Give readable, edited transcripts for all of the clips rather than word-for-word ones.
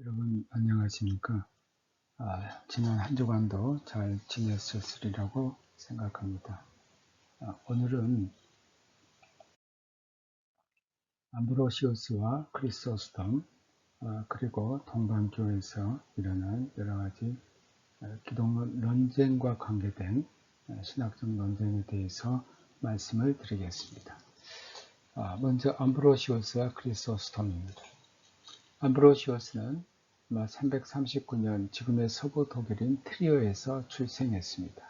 여러분 안녕하십니까? 지난 한 주간도 잘 지냈었으리라고 생각합니다. 오늘은 암브로시우스와 크리소스톰 그리고 동방교회에서 일어난 여러가지 기독론 논쟁과 관계된 신학적 논쟁에 대해서 말씀을 드리겠습니다. 먼저 암브로시우스와 크리소스톰입니다. 암브로시우스는 339년 지금의 서부 독일인 트리어에서 출생했습니다.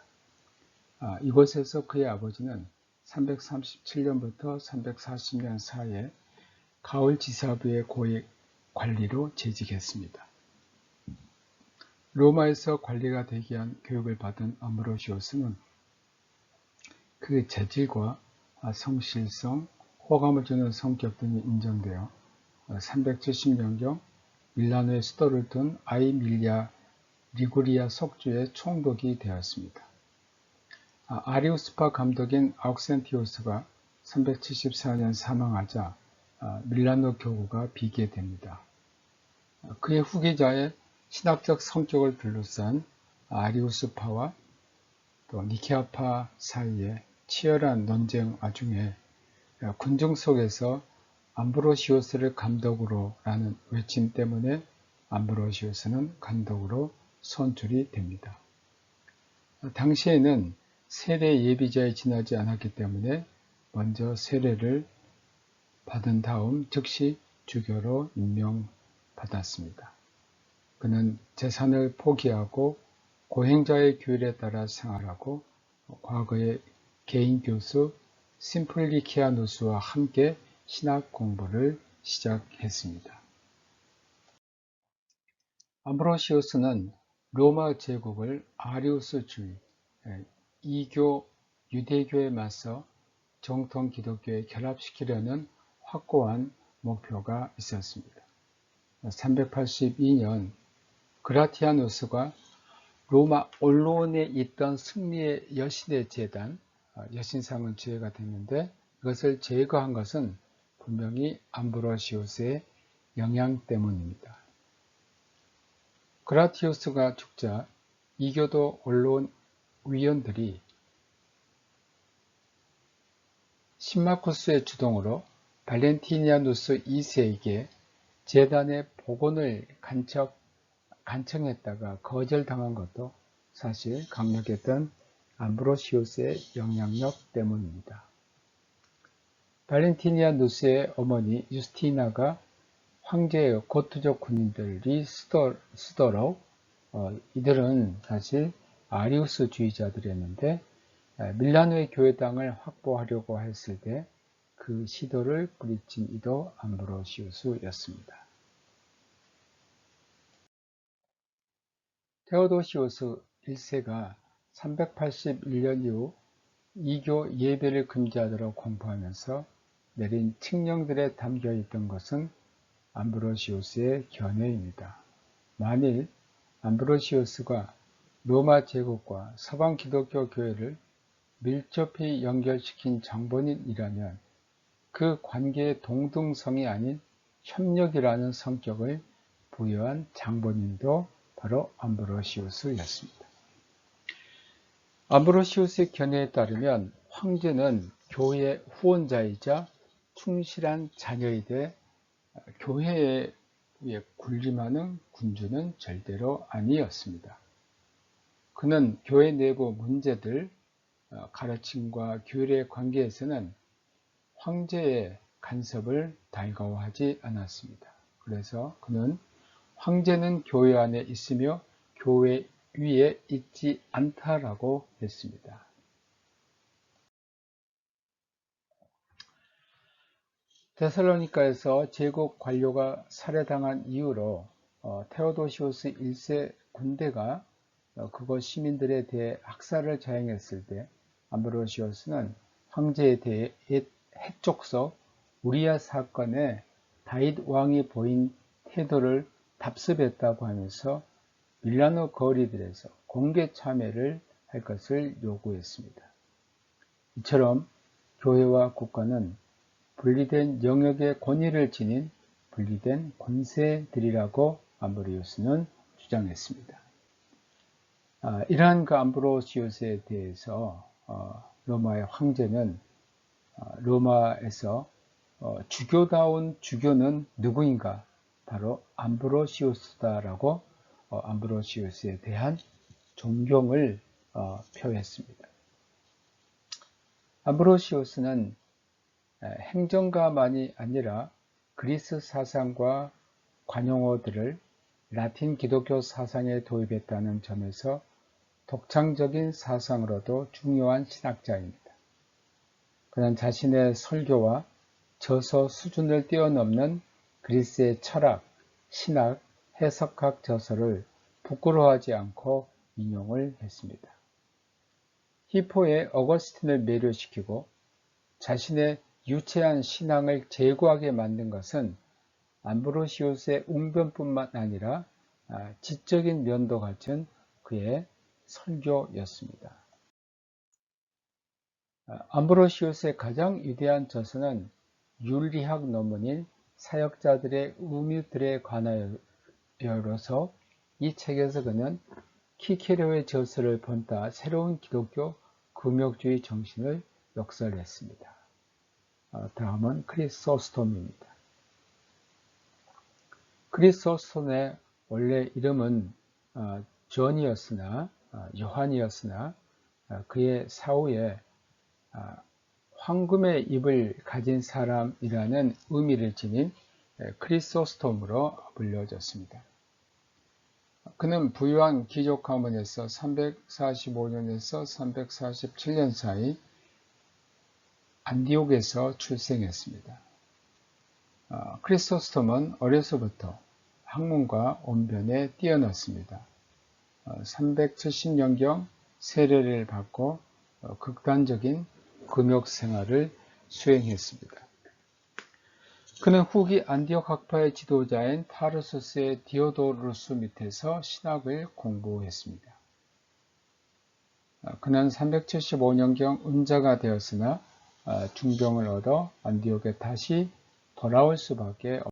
이곳에서 그의 아버지는 337년부터 340년 사이에 가을 지사부의 고위 관리로 재직했습니다. 로마에서 관리가 되기 위한 교육을 받은 암브로시우스는 그 재질과 성실성, 호감을 주는 성격 등이 인정되어 370년경 밀라노의 수도를 둔 아이밀리아 리구리아 속주의 총독이 되었습니다. 아리우스파 감독인 아욱센티우스가 374년 사망하자 밀라노 교구가 비게 됩니다. 그의 후계자의 신학적 성격을 둘러싼 아리우스파와 또 니케아파 사이의 치열한 논쟁 와중에 군중 속에서 암브로시우스를 감독으로 라는 외침 때문에 암브로시우스는 감독으로 선출이 됩니다. 당시에는 세례 예비자에 지나지 않았기 때문에 먼저 세례를 받은 다음 즉시 주교로 임명받았습니다. 그는 재산을 포기하고 고행자의 규율에 따라 생활하고 과거의 개인 교수 심플리키아누스와 함께 신학 공부를 시작했습니다. 암브로시우스는 로마 제국을 아리우스주의, 이교 유대교에 맞서 정통 기독교에 결합시키려는 확고한 목표가 있었습니다. 382년 그라티아누스가 로마 올로온에 있던 승리의 여신의 제단, 여신상은 지혜가 됐는데 이것을 제거한 것은 분명히 암브로시우스의 영향 때문입니다. 그라티우스가 죽자 이교도 언론 위원들이 신마쿠스의 주동으로 발렌티니아누스 2세에게 제단의 복원을 간청했다가 거절당한 것도 사실 강력했던 암브로시우스의 영향력 때문입니다. 발렌티니아누스의 어머니 유스티나가 황제의 고투족 군인들이 쓰도록 이들은 사실 아리우스주의자들이었는데 밀라노의 교회당을 확보하려고 했을 때 그 시도를 뿌리친 이도 암브로시우스였습니다. 테오도시우스 1세가 381년 이후 이교 예배를 금지하도록 공포하면서 내린 칙령들에 담겨 있던 것은 암브로시우스의 견해입니다. 만일 암브로시우스가 로마 제국과 서방 기독교 교회를 밀접히 연결시킨 장본인이라면 그 관계의 동등성이 아닌 협력이라는 성격을 부여한 장본인도 바로 암브로시우스였습니다. 암브로시우스의 견해에 따르면 황제는 교회의 후원자이자 충실한 자녀이되 교회에 군림하는 군주는 절대로 아니었습니다. 그는 교회 내부 문제들, 가르침과 규율의 관계에서는 황제의 간섭을 달가워하지 않았습니다. 그래서 그는 황제는 교회 안에 있으며 교회 위에 있지 않다라고 했습니다. 데살로니가에서 제국 관료가 살해당한 이후로 테오도시우스 1세 군대가 그곳 시민들에 대해 학살을 자행했을 때 암브로시우스는 황제에 대해 해촉서 우리아 사건에 다윗 왕이 보인 태도를 답습했다고 하면서 밀라노 거리들에서 공개 참회를 할 것을 요구했습니다. 이처럼 교회와 국가는 분리된 영역의 권위를 지닌 분리된 권세들이라고 암브로시우스는 주장했습니다. 이러한 그 암브로시우스에 대해서 로마의 황제는 로마에서 주교다운 주교는 누구인가? 바로 암브로시우스다라고 암브로시우스에 대한 존경을 표했습니다. 암브로시우스는 행정가만이 아니라 그리스 사상과 관용어들을 라틴 기독교 사상에 도입했다는 점에서 독창적인 사상으로도 중요한 신학자입니다. 그는 자신의 설교와 저서 수준을 뛰어넘는 그리스의 철학, 신학, 해석학 저서를 부끄러워하지 않고 인용을 했습니다. 히포의 어거스틴을 매료시키고 자신의 유체한 신앙을 제고하게 만든 것은 암브로시우스의 웅변뿐만 아니라 지적인 면도 갖춘 그의 설교였습니다. 암브로시우스의 가장 위대한 저서는 윤리학 논문인 사역자들의 의무들에 관하여로서 이 책에서 그는 키케로의 저서를 본따 새로운 기독교 금욕주의 정신을 역설했습니다. 다음은 크리소스톰입니다. 크리소스톰의 원래 이름은 존이었으나 요한이었으나 그의 사후에 황금의 입을 가진 사람이라는 의미를 지닌 크리소스톰으로 불려졌습니다. 그는 부유한 귀족 가문에서 345년에서 347년 사이 안디옥에서 출생했습니다. 크리소스톰은 어려서부터 학문과 언변에 뛰어났습니다. 370년경 세례를 받고 극단적인 금욕 생활을 수행했습니다. 그는 후기 안디옥 학파의 지도자인 타르수스의 디오도루스 밑에서 신학을 공부했습니다. 그는 375년경 은자가 되었으나 중병을 얻어 안디옥에 다시 돌아올 수밖에 없습니다.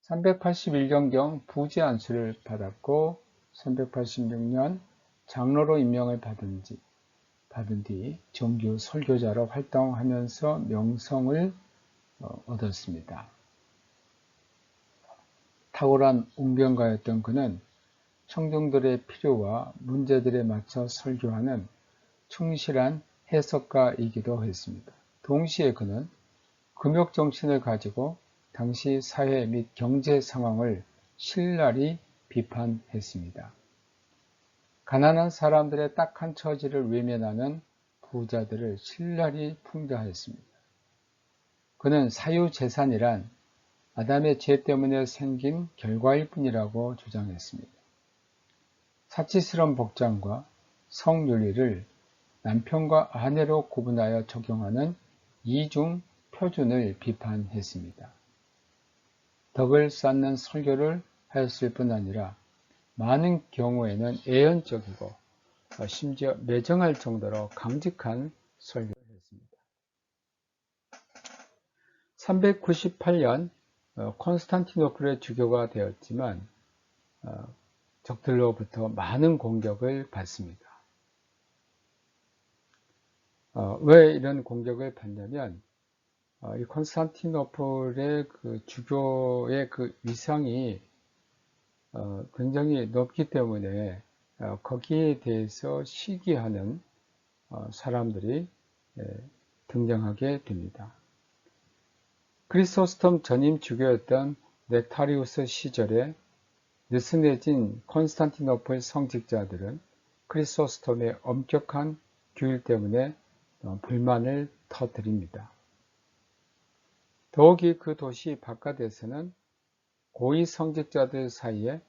381년경 부지 안수를 받았고 386년 장로로 임명을 받은 뒤 정규 설교자로 활동하면서 명성을 얻었습니다. 탁월한 웅변가였던 그는 청중들의 필요와 문제들에 맞춰 설교하는 충실한 해석가이기도 했습니다. 동시에 그는 금욕 정신을 가지고 당시 사회 및 경제 상황을 신랄히 비판했습니다. 가난한 사람들의 딱한 처지를 외면하는 부자들을 신랄히 풍자했습니다. 그는 사유재산이란 아담의 죄 때문에 생긴 결과일 뿐이라고 주장했습니다. 사치스러운 복장과 성윤리를 남편과 아내로 구분하여 적용하는 이중 표준을 비판했습니다. 덕을 쌓는 설교를 하였을 뿐 아니라 많은 경우에는 애연적이고 심지어 매정할 정도로 강직한 설교를 했습니다. 398년 콘스탄티노플의 주교가 되었지만 적들로부터 많은 공격을 받습니다. 왜 이런 공격을 받냐면 이 콘스탄티노플의 그 주교의 그 위상이 굉장히 높기 때문에 거기에 대해서 시기하는 사람들이 등장하게 됩니다. 크리소스톰 전임 주교였던 넥타리우스 시절에 느슨해진 콘스탄티노플 성직자들은 크리소스톰의 엄격한 규율 때문에 불만을 터뜨립니다. 더욱이 그 도시 바깥에서는 고위 성직자들 사이에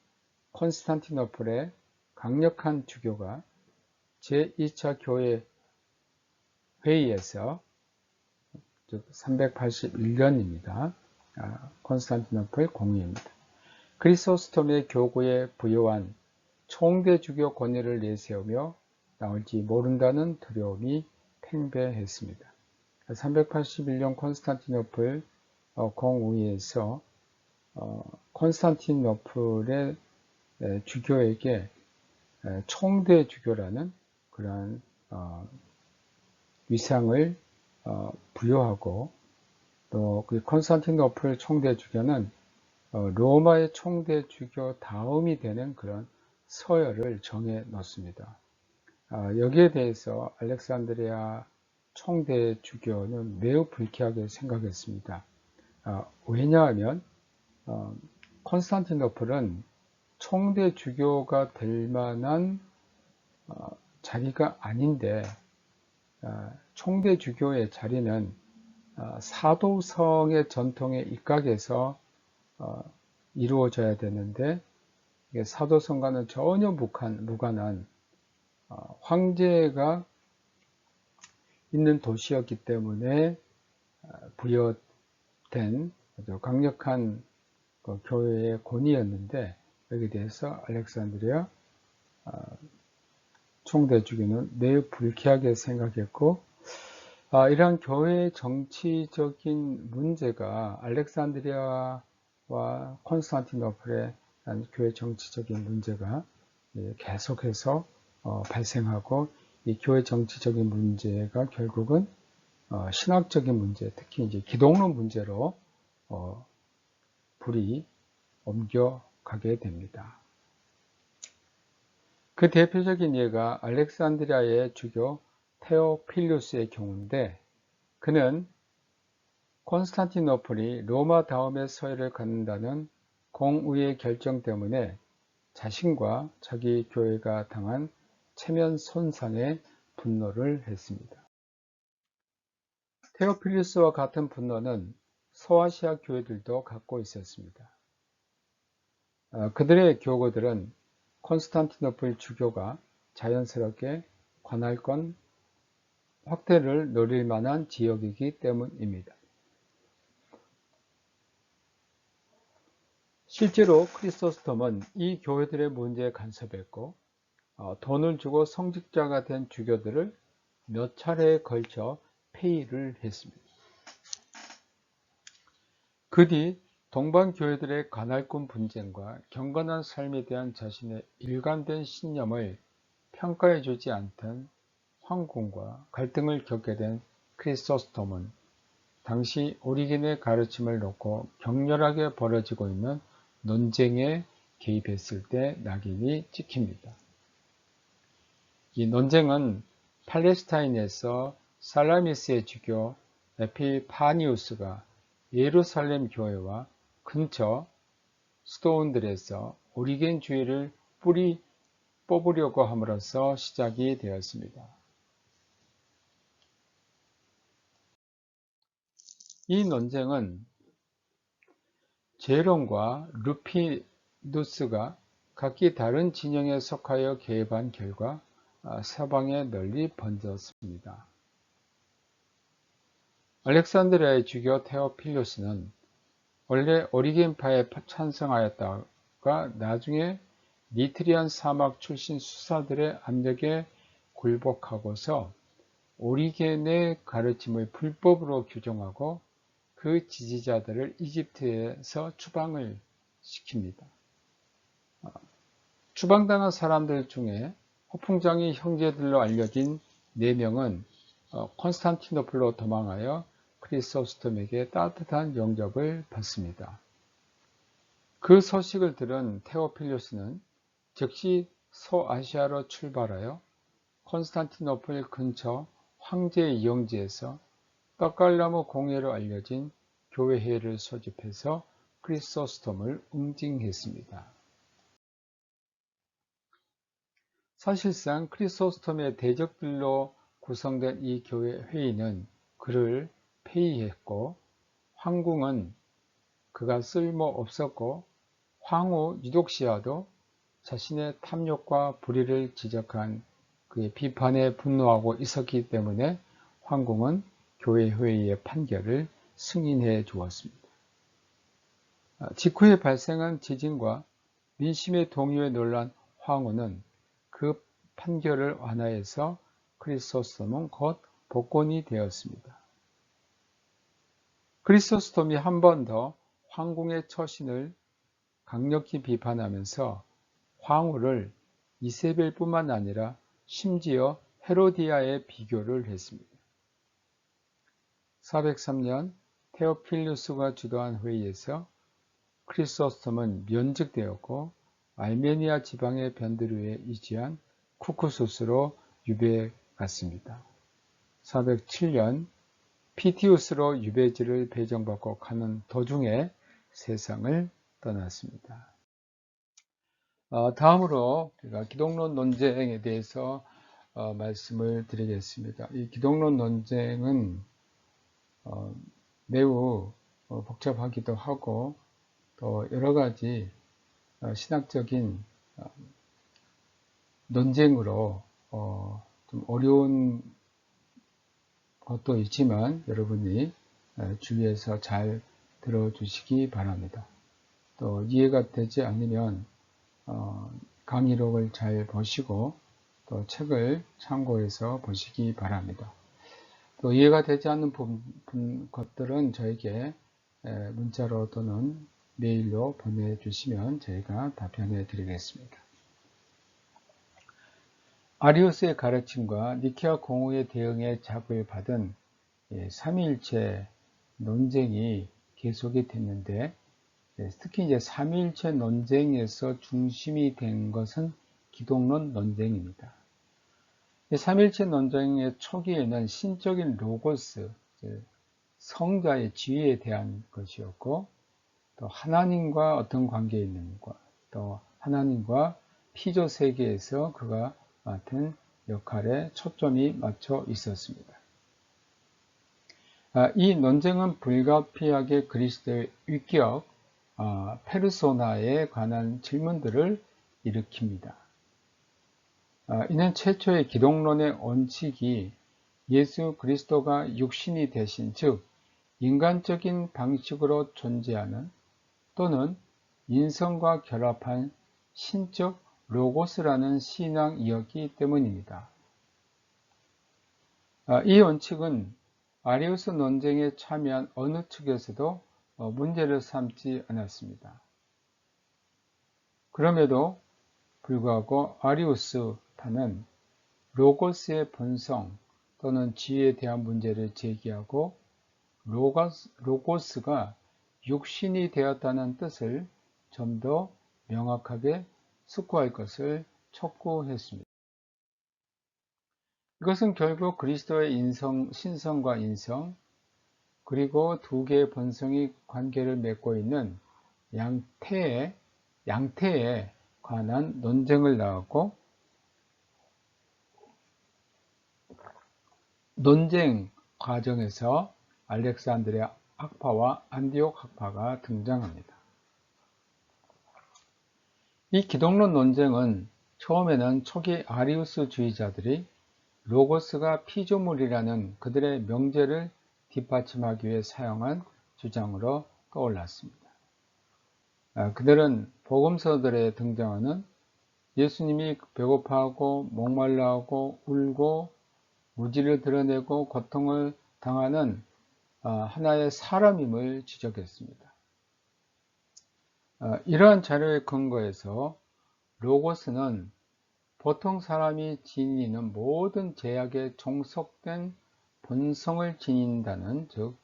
콘스탄티노플의 강력한 주교가 제2차 교회 회의에서 즉 381년입니다. 콘스탄티노플 공의입니다. 크리소스톰의 교구에 부여한 총대주교 권위를 내세우며 나올지 모른다는 두려움이 팽배했습니다. 381년 콘스탄티노플 공의에서 콘스탄티노플의 주교에게 총대 주교라는 그러한 위상을 부여하고, 또 그 콘스탄티노플 총대 주교는 로마의 총대 주교 다음이 되는 그런 서열을 정해 놓습니다. 여기에 대해서 알렉산드리아 총대 주교는 매우 불쾌하게 생각했습니다. 왜냐하면 콘스탄티노플은 총대 주교가 될 만한 자리가 아닌데, 총대 주교의 자리는 사도성의 전통에 입각해서 이루어져야 되는데, 사도성과는 전혀 무관한 황제가 있는 도시였기 때문에 부여된 아주 강력한 교회의 권위였는데, 여기에 대해서 알렉산드리아 총대 주교는 매우 불쾌하게 생각했고, 이러한 교회의 정치적인 문제가 알렉산드리아와 콘스탄티노플의 교회 정치적인 문제가 계속해서 발생하고, 이 교회 정치적인 문제가 결국은 신학적인 문제, 특히 이제 기독론 문제로 불이 옮겨가게 됩니다. 그 대표적인 예가 알렉산드리아의 주교 테오필루스의 경우인데, 그는 콘스탄티노플이 로마 다음의 서열을 갖는다는 공의의 결정 때문에 자신과 자기 교회가 당한 체면 손상에 분노를 했습니다. 테오필루스와 같은 분노는 소아시아 교회들도 갖고 있었습니다. 그들의 교구들은 콘스탄티노플 주교가 자연스럽게 관할권 확대를 노릴 만한 지역이기 때문입니다. 실제로 크리소스톰은 이 교회들의 문제에 간섭했고, 돈을 주고 성직자가 된 주교들을 몇 차례에 걸쳐 폐위를 했습니다. 그 뒤 동방 교회들의 관할권 분쟁과 경건한 삶에 대한 자신의 일관된 신념을 평가해주지 않던 황궁과 갈등을 겪게 된 크리소스톰은 당시 오리겐의 가르침을 놓고 격렬하게 벌어지고 있는 논쟁에 개입했을 때 낙인이 찍힙니다. 이 논쟁은 팔레스타인에서 살라미스의 주교 에피파니우스가 예루살렘 교회와 근처 스토운들에서 오리겐주의를 뿌리 뽑으려고 함으로써 시작이 되었습니다. 이 논쟁은 제롬과 루피누스가 각기 다른 진영에 속하여 개입한 결과 서방에 널리 번졌습니다. 알렉산드리아의 주교 테오필루스는 원래 오리겐파에 찬성하였다가 나중에 니트리안 사막 출신 수사들의 압력에 굴복하고서 오리겐의 가르침을 불법으로 규정하고 그 지지자들을 이집트에서 추방을 시킵니다. 추방당한 사람들 중에 허풍장이 형제들로 알려진 4명은 콘스탄티노플로 도망하여 크리소스톰에게 따뜻한 영접을 받습니다. 그 소식을 들은 테오필루스는 즉시 소아시아로 출발하여 콘스탄티노플 근처 황제 이영지에서 떡갈나무 공예로 알려진 교회회를 소집해서 크리소스톰을 응징했습니다. 사실상 크리소스톰의 대적들로 구성된 이 교회 회의는 그를 폐위했고, 황궁은 그가 쓸모 없었고 황후 유독시아도 자신의 탐욕과 불의를 지적한 그의 비판에 분노하고 있었기 때문에 황궁은 교회 회의의 판결을 승인해 주었습니다. 직후에 발생한 지진과 민심의 동요에 놀란 황후는 그 판결을 완화해서 크리소스톰은 곧 복권이 되었습니다. 크리소스톰이 한 번 더 황궁의 처신을 강력히 비판하면서 황후를 이세벨뿐만 아니라 심지어 헤로디아에 비교를 했습니다. 403년 테오필루스가 주도한 회의에서 크리소스톰은 면직되었고 알메니아 지방의 변두리에 위치한 쿠쿠소스로 유배에 갔습니다. 407년 피티우스로 유배지를 배정받고 가는 도중에 세상을 떠났습니다. 다음으로 제가 기독론 논쟁에 대해서 말씀을 드리겠습니다. 이 기독론 논쟁은 매우 복잡하기도 하고 또 여러 가지 신학적인 논쟁으로 좀 어려운 것도 있지만 여러분이 주위에서 잘 들어주시기 바랍니다. 또 이해가 되지 않으면 강의록을 잘 보시고 또 책을 참고해서 보시기 바랍니다. 또 이해가 되지 않는 것들은 저에게 문자로 또는 메일로 보내주시면 저희가 답변해 드리겠습니다. 아리우스의 가르침과 니케아 공의에 대응해 작을 받은 삼위일체 논쟁이 계속이 됐는데 특히 이제 삼위일체 논쟁에서 중심이 된 것은 기독론 논쟁입니다. 삼위일체 논쟁의 초기에는 신적인 로고스, 성자의 지위에 대한 것이었고 또 하나님과 어떤 관계에 있는가, 또 하나님과 피조 세계에서 그가 맡은 역할에 초점이 맞춰 있었습니다. 이 논쟁은 불가피하게 그리스도의 위격, 페르소나에 관한 질문들을 일으킵니다. 이는 최초의 기독론의 원칙이 예수 그리스도가 육신이 되신, 즉 인간적인 방식으로 존재하는 또는 인성과 결합한 신적 로고스라는 신앙이었기 때문입니다. 이 원칙은 아리우스 논쟁에 참여한 어느 측에서도 문제를 삼지 않았습니다. 그럼에도 불구하고 아리우스파는 로고스의 본성 또는 지위에 대한 문제를 제기하고 로고스가 육신이 되었다는 뜻을 좀 더 명확하게 숙고할 것을 촉구했습니다. 이것은 결국 그리스도의 신성과 인성, 그리고 두 개의 본성이 관계를 맺고 있는 양태에 관한 논쟁을 낳았고, 논쟁 과정에서 알렉산드리아 학파와 안디옥 학파가 등장합니다. 이 기독론 논쟁은 처음에는 초기 아리우스주의자들이 로고스가 피조물이라는 그들의 명제를 뒷받침하기 위해 사용한 주장으로 떠올랐습니다. 그들은 복음서들에 등장하는 예수님이 배고파하고 목말라하고 울고 무지를 드러내고 고통을 당하는 하나의 사람임을 지적했습니다. 이러한 자료의 근거에서 로고스는 보통 사람이 지니는 모든 제약에 종속된 본성을 지닌다는, 즉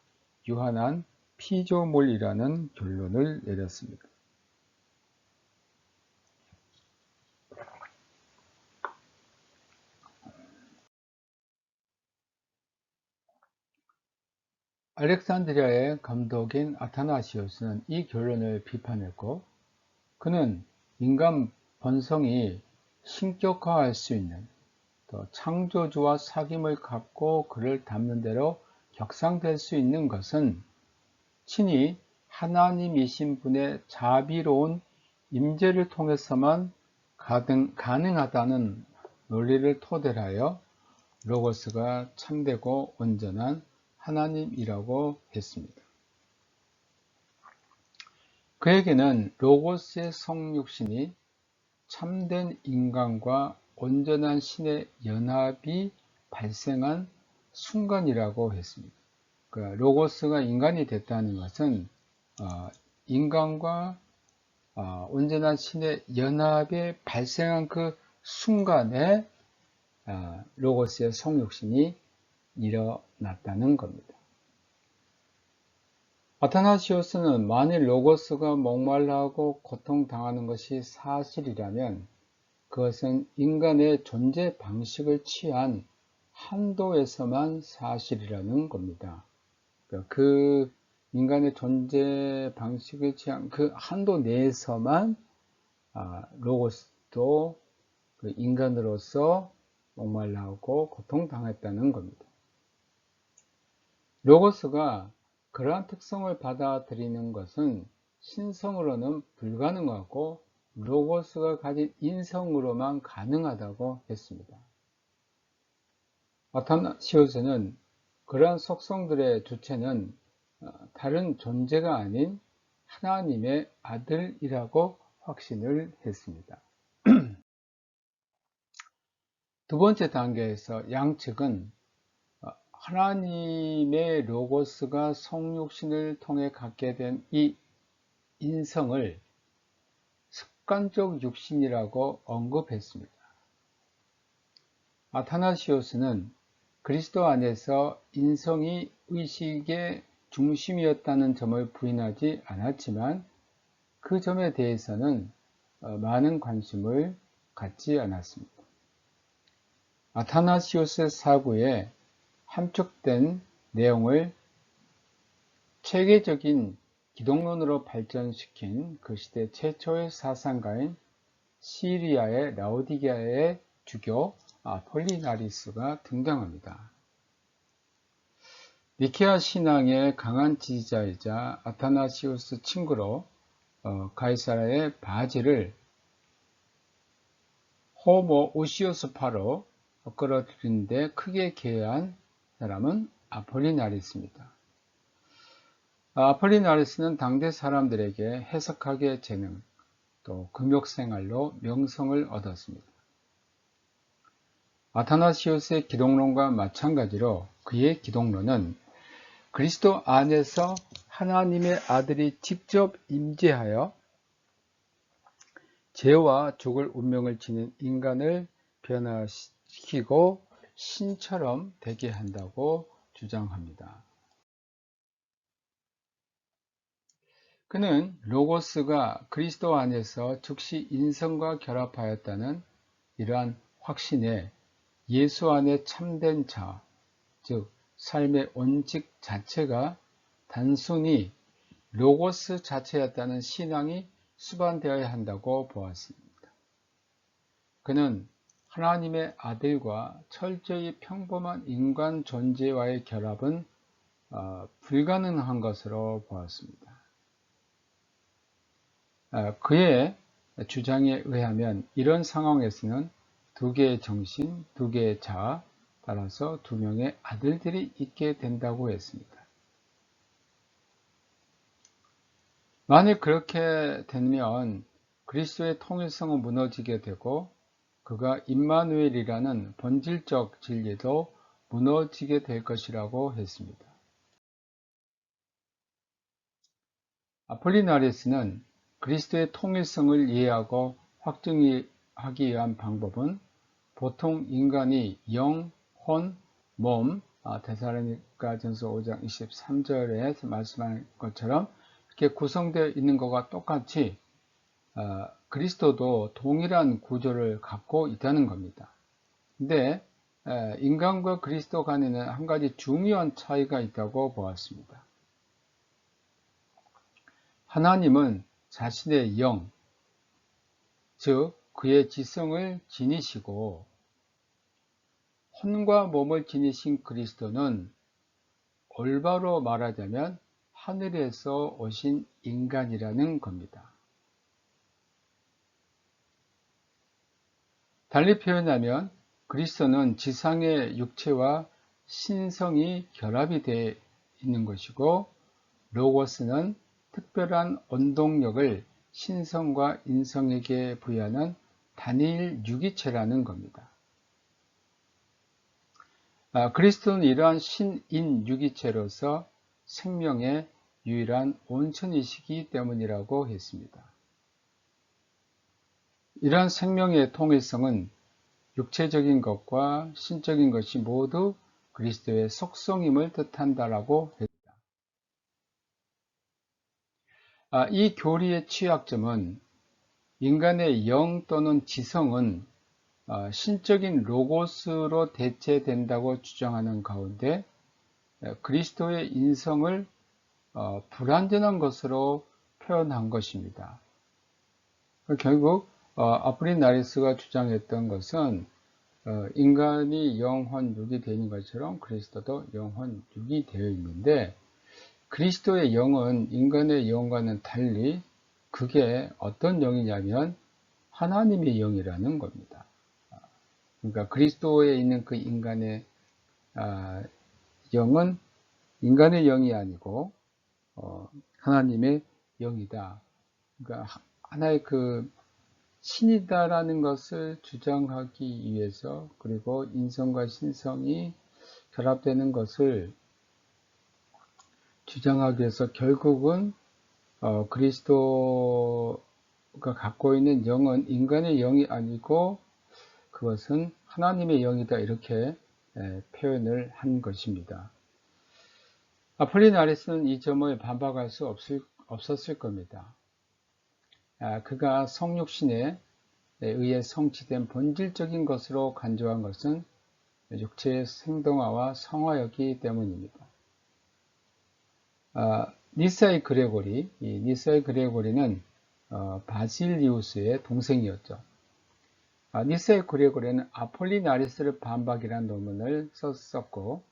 유한한 피조물이라는 결론을 내렸습니다. 알렉산드리아의 감독인 아타나시우스는 이 결론을 비판했고, 그는 인간 본성이 신격화할 수 있는 또 창조주와 사귐을 갖고 그를 닮는 대로 격상될 수 있는 것은 친히 하나님이신 분의 자비로운 임재를 통해서만 가능하다는 논리를 토대로 하여 로고스가 참되고 온전한 하나님이라고 했습니다. 그에게는 로고스의 성육신이 참된 인간과 온전한 신의 연합이 발생한 순간이라고 했습니다. 로고스가 인간이 됐다는 것은 인간과 온전한 신의 연합이 발생한 그 순간에 로고스의 성육신이 일어났다는 겁니다. 아타나시오스는 만일 로고스가 목말라하고 고통당하는 것이 사실이라면 그것은 인간의 존재 방식을 취한 한도에서만 사실이라는 겁니다. 그 인간의 존재 방식을 취한 그 한도 내에서만 로고스도 그 인간으로서 목말라하고 고통당했다는 겁니다. 로고스가 그러한 특성을 받아들이는 것은 신성으로는 불가능하고 로고스가 가진 인성으로만 가능하다고 했습니다. 아타나시오스는 그러한 속성들의 주체는 다른 존재가 아닌 하나님의 아들이라고 확신을 했습니다. 두 번째 단계에서 양측은 하나님의 로고스가 성육신을 통해 갖게 된 이 인성을 습관적 육신이라고 언급했습니다. 아타나시오스는 그리스도 안에서 인성이 의식의 중심이었다는 점을 부인하지 않았지만 그 점에 대해서는 많은 관심을 갖지 않았습니다. 아타나시오스의 사고에 함축된 내용을 체계적인 기독론으로 발전시킨 그 시대 최초의 사상가인 시리아의 라오디게아의 주교 아폴리나리스가 등장합니다. 니케아 신앙의 강한 지지자이자 아타나시우스 친구로 가이사라의 바지를 호모 우시오스파로 끌어들인 데 크게 기여한 사람은 아폴리나리스입니다. 아폴리나리스는 당대 사람들에게 해석학의 재능, 또 금욕생활로 명성을 얻었습니다. 아타나시오스의 기독론과 마찬가지로 그의 기독론은 그리스도 안에서 하나님의 아들이 직접 임재하여 죄와 죽을 운명을 지닌 인간을 변화시키고 신처럼 되게 한다고 주장합니다. 그는 로고스가 그리스도 안에서 즉시 인성과 결합하였다는 이러한 확신에 예수 안에 참된 자, 즉 삶의 원칙 자체가 단순히 로고스 자체였다는 신앙이 수반되어야 한다고 보았습니다. 그는 하나님의 아들과 철저히 평범한 인간 존재와의 결합은 불가능한 것으로 보았습니다. 그의 주장에 의하면 이런 상황에서는 두 개의 정신, 두 개의 자, 따라서 두 명의 아들들이 있게 된다고 했습니다. 만일 그렇게 되면 그리스도의 통일성은 무너지게 되고 그가 임마누엘이라는 본질적 진리도 무너지게 될 것이라고 했습니다. 아폴리나리스는 그리스도의 통일성을 이해하고 확증하기 위한 방법은 보통 인간이 영, 혼, 몸, 데살로니가전서 5장 23절에 말씀한 것처럼 이렇게 구성되어 있는 것과 똑같이 그리스도도 동일한 구조를 갖고 있다는 겁니다. 근데 인간과 그리스도 간에는 한 가지 중요한 차이가 있다고 보았습니다. 하나님은 자신의 영, 즉 그의 지성을 지니시고 혼과 몸을 지니신 그리스도는 올바로 말하자면 하늘에서 오신 인간이라는 겁니다. 달리 표현하면 그리스도는 지상의 육체와 신성이 결합이 되어 있는 것이고 로고스는 특별한 원동력을 신성과 인성에게 부여하는 단일 유기체라는 겁니다. 그리스도는 이러한 신인 유기체로서 생명의 유일한 온천이시기 때문이라고 했습니다. 이러한 생명의 통일성은 육체적인 것과 신적인 것이 모두 그리스도의 속성임을 뜻한다라고 했다. 이 교리의 취약점은 인간의 영 또는 지성은 신적인 로고스로 대체된다고 주장하는 가운데 그리스도의 인성을 불완전한 것으로 표현한 것입니다. 결국 아폴리나리스가 주장했던 것은 인간이 영혼 육이 되는 것처럼 그리스도도 영혼 육이 되어 있는데 그리스도의 영은 인간의 영과는 달리 그게 어떤 영이냐면 하나님의 영이라는 겁니다. 그러니까 그리스도에 있는 그 인간의 영은 인간의 영이 아니고 하나님의 영이다. 그러니까 하나의 그 신이다라는 것을 주장하기 위해서 그리고 인성과 신성이 결합되는 것을 주장하기 위해서 결국은 그리스도가 갖고 있는 영은 인간의 영이 아니고 그것은 하나님의 영이다 이렇게 표현을 한 것입니다. 아폴리나리스는 이 점을 반박할 수 없었을 겁니다. 그가 성육신에 의해 성취된 본질적인 것으로 간주한 것은 육체의 생동화와 성화였기 때문입니다. 니사의 그레고리는 바실리우스의 동생이었죠. 니사의 그레고리는 아폴리나리스를 반박이라는 논문을 썼고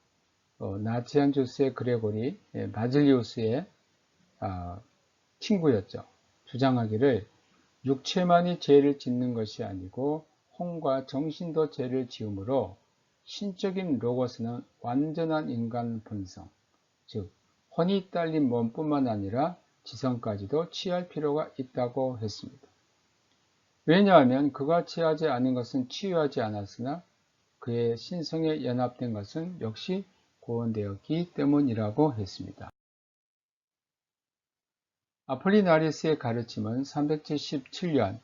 나치안주스의 그레고리, 바질리우스의 친구였죠. 주장하기를 육체만이 죄를 짓는 것이 아니고 혼과 정신도 죄를 지으므로 신적인 로고스는 완전한 인간 본성, 즉 혼이 딸린 몸뿐만 아니라 지성까지도 취할 필요가 있다고 했습니다. 왜냐하면 그가 취하지 않은 것은 치유하지 않았으나 그의 신성에 연합된 것은 역시 구원되었기 때문이라고 했습니다. 아폴리나리스의 가르침은 377년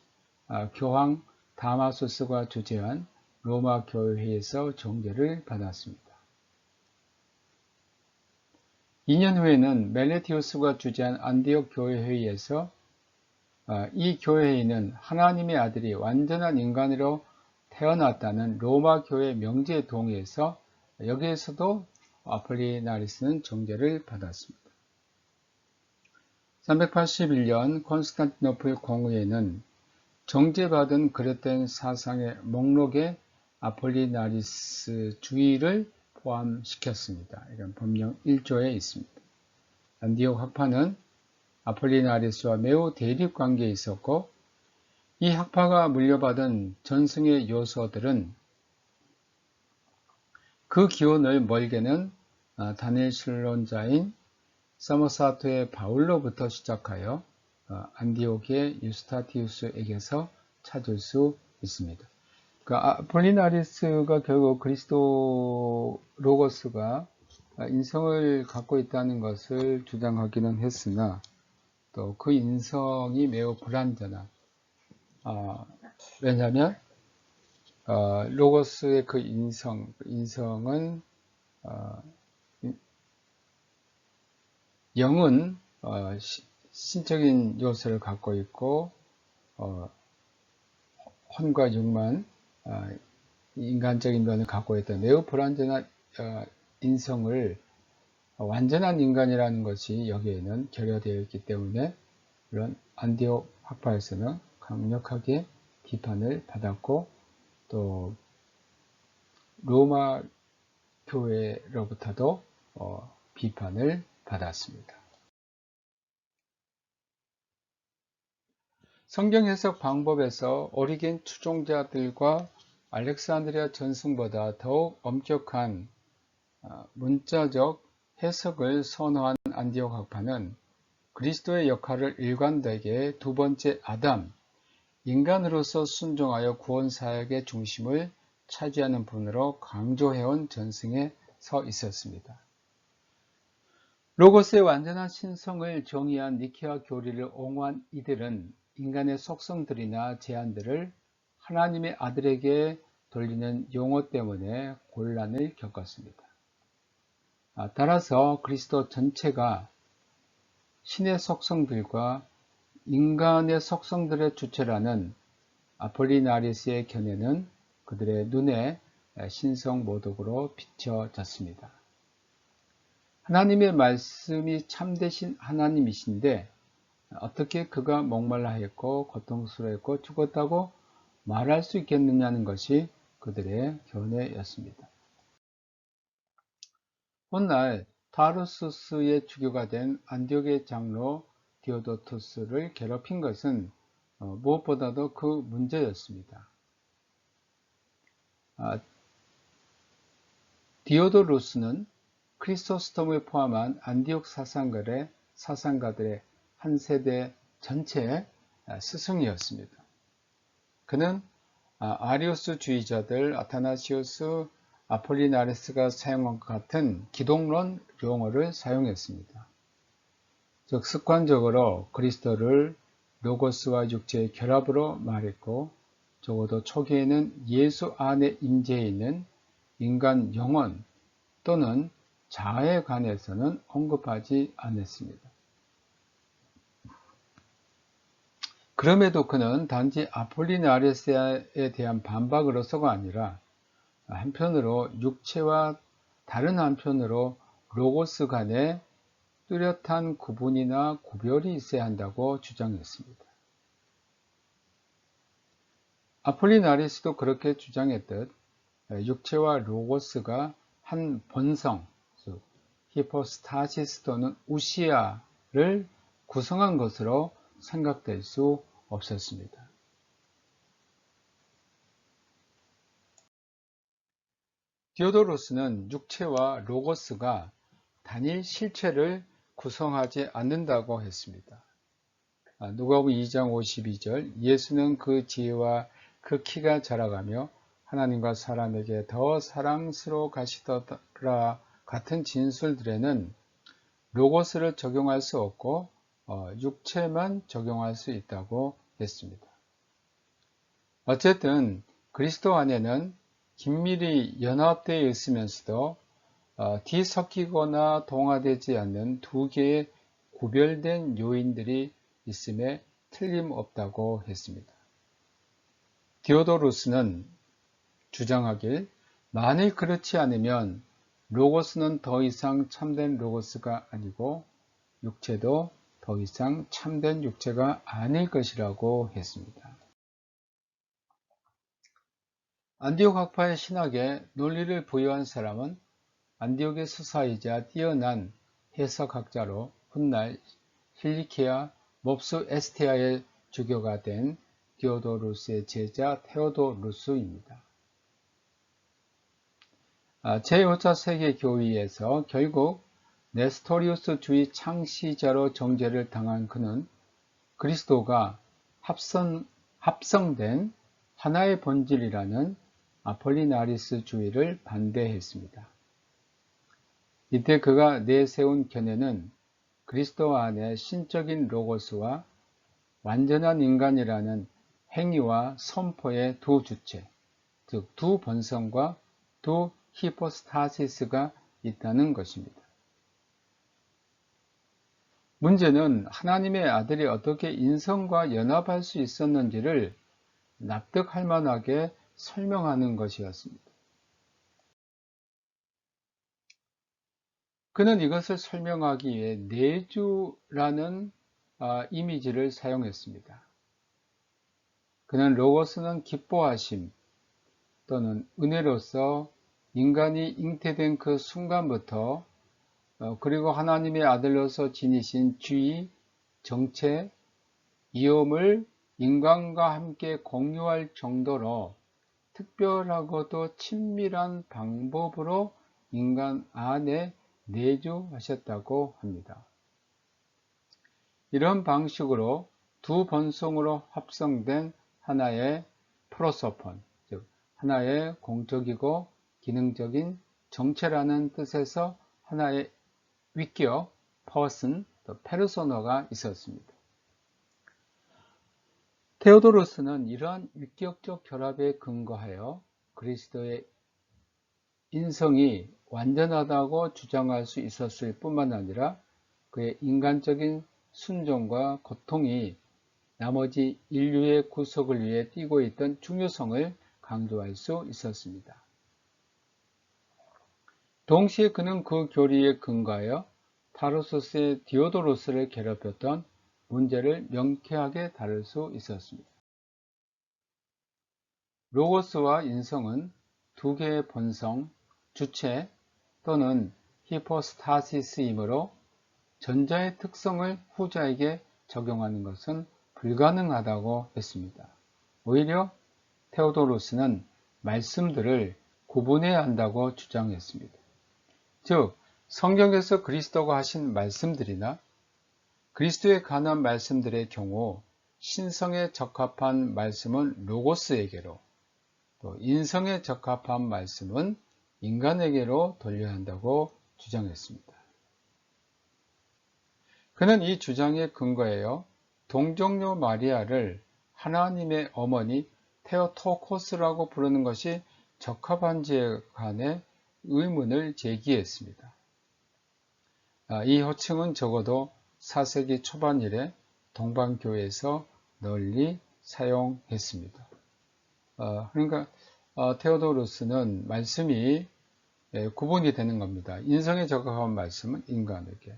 교황 다마수스가 주재한 로마 교회에서 정죄를 받았습니다. 2년 후에는 멜레티우스가 주재한 안디옥 교회회의에서 이 교회회의는 하나님의 아들이 완전한 인간으로 태어났다는 로마 교회 명제에 동의해서 여기에서도 아폴리나리스는 정죄를 받았습니다. 381년 콘스탄티노플 공의회는 정죄받은 그릇된 사상의 목록에 아폴리나리스 주의를 포함시켰습니다. 이런 법령 1조에 있습니다. 안디옥 학파는 아폴리나리스와 매우 대립관계에 있었고 이 학파가 물려받은 전승의 요소들은 그 기원을 멀게는 다니엘 신론자인 사모사토의 바울로부터 시작하여 안디옥의 유스타티우스에게서 찾을 수 있습니다. 아폴리나리스가 결국 그리스도 로고스가 인성을 갖고 있다는 것을 주장하기는 했으나 또 그 인성이 매우 불완전한 왜냐하면 로고스의 그 인성은 영은 신적인 요소를 갖고 있고 혼과 육만 인간적인 면을 갖고 있던 매우 불완전한 인성을 완전한 인간이라는 것이 여기에는 결여되어 있기 때문에 이런 안디옥 학파에서는 강력하게 비판을 받았고 또 로마 교회로부터도 비판을 받았습니다. 성경 해석 방법에서 오리겐 추종자들과 알렉산드리아 전승보다 더욱 엄격한 문자적 해석을 선호한 안디옥 학파는 그리스도의 역할을 일관되게 두 번째 아담, 인간으로서 순종하여 구원 사역의 중심을 차지하는 분으로 강조해온 전승에 서 있었습니다. 로고스의 완전한 신성을 정의한 니케아 교리를 옹호한 이들은 인간의 속성들이나 제한들을 하나님의 아들에게 돌리는 용어 때문에 곤란을 겪었습니다. 따라서 그리스도 전체가 신의 속성들과 인간의 속성들의 주체라는 아폴리나리스의 견해는 그들의 눈에 신성모독으로 비춰졌습니다. 하나님의 말씀이 참되신 하나님이신데 어떻게 그가 목말라 했고 고통스러웠고 죽었다고 말할 수 있겠느냐는 것이 그들의 견해였습니다. 훗날 타르수스의 주교가 된 안디옥의 장로 디오도투스를 괴롭힌 것은 무엇보다도 그 문제였습니다. 디오도루스는 크리소스톰을 포함한 안디옥 사상가들의 한 세대 전체의 스승이었습니다. 그는 아리우스주의자들 아타나시우스, 아폴리나레스가 사용한 것 같은 기독론 용어를 사용했습니다. 즉 습관적으로 그리스도를 로고스와 육체의 결합으로 말했고 적어도 초기에는 예수 안에 임재해 있는 인간 영혼 또는 자아에 관해서는 언급하지 않았습니다. 그럼에도 그는 단지 아폴리나레스에 대한 반박으로서가 아니라 한편으로 육체와 다른 한편으로 로고스 간에 뚜렷한 구분이나 구별이 있어야 한다고 주장했습니다. 아폴리나리스도 그렇게 주장했듯 육체와 로고스가 한 본성, 즉 히포스타시스 또는 우시아를 구성한 것으로 생각될 수 없었습니다. 디오도루스는 육체와 로고스가 단일 실체를 구성하지 않는다고 했습니다. 누가복음 2장 52절 예수는 그 지혜와 그 키가 자라가며 하나님과 사람에게 더 사랑스러워 가시더라 같은 진술들에는 로고스를 적용할 수 없고 육체만 적용할 수 있다고 했습니다. 어쨌든 그리스도 안에는 긴밀히 연합되어 있으면서도 뒤섞이거나 동화되지 않는 두 개의 구별된 요인들이 있음에 틀림없다고 했습니다. 디오도루스는 주장하길 만일 그렇지 않으면 로고스는 더 이상 참된 로고스가 아니고 육체도 더 이상 참된 육체가 아닐 것이라고 했습니다. 안디옥 학파의 신학에 논리를 부여한 사람은 안디옥의 수사이자 뛰어난 해석학자로 훗날 힐리키아 몹수 에스테아의 주교가 된 디오도루스의 제자 테오도루스입니다. 제5차 세계교의에서 결국 네스토리우스주의 창시자로 정죄를 당한 그는 그리스도가 합성된 하나의 본질이라는 아폴리나리스주의를 반대했습니다. 이때 그가 내세운 견해는 그리스도 안에 신적인 로고스와 완전한 인간이라는 행위와 선포의 두 주체, 즉 두 본성과 두 히포스타시스가 있다는 것입니다. 문제는 하나님의 아들이 어떻게 인성과 연합할 수 있었는지를 납득할 만하게 설명하는 것이었습니다. 그는 이것을 설명하기 위해 내주라는 이미지를 사용했습니다. 그는 로고스는 기뻐하심 또는 은혜로서 인간이 잉태된 그 순간부터 그리고 하나님의 아들로서 지니신 지위, 정체, 이음을 인간과 함께 공유할 정도로 특별하고도 친밀한 방법으로 인간 안에 내주하셨다고 합니다. 이런 방식으로 두 본성으로 합성된 하나의 프로소폰, 즉 하나의 공적이고 기능적인 정체라는 뜻에서 하나의 위격, 퍼슨, 페르소나가 있었습니다. 테오도로스는 이러한 위격적 결합에 근거하여 그리스도의 인성이 완전하다고 주장할 수 있었을 뿐만 아니라 그의 인간적인 순종과 고통이 나머지 인류의 구속을 위해 띠고 있던 중요성을 강조할 수 있었습니다. 동시에 그는 그 교리에 근거하여 타르소스의 디오도로스를 괴롭혔던 문제를 명쾌하게 다룰 수 있었습니다. 로고스와 인성은 두 개의 본성, 주체 또는 히포스타시스이므로 전자의 특성을 후자에게 적용하는 것은 불가능하다고 했습니다. 오히려 테오도로스는 말씀들을 구분해야 한다고 주장했습니다. 즉, 성경에서 그리스도가 하신 말씀들이나 그리스도에 관한 말씀들의 경우 신성에 적합한 말씀은 로고스에게로, 또 인성에 적합한 말씀은 인간에게로 돌려야 한다고 주장했습니다. 그는 이 주장에 근거하여 동정녀 마리아를 하나님의 어머니 테오토코스라고 부르는 것이 적합한지에 관해 의문을 제기했습니다. 이 호칭은 적어도 4세기 초반 이래 동방교회에서 널리 사용했습니다. 그러니까 테오도로스는 말씀이 구분이 되는 겁니다. 인성에 적합한 말씀은 인간에게,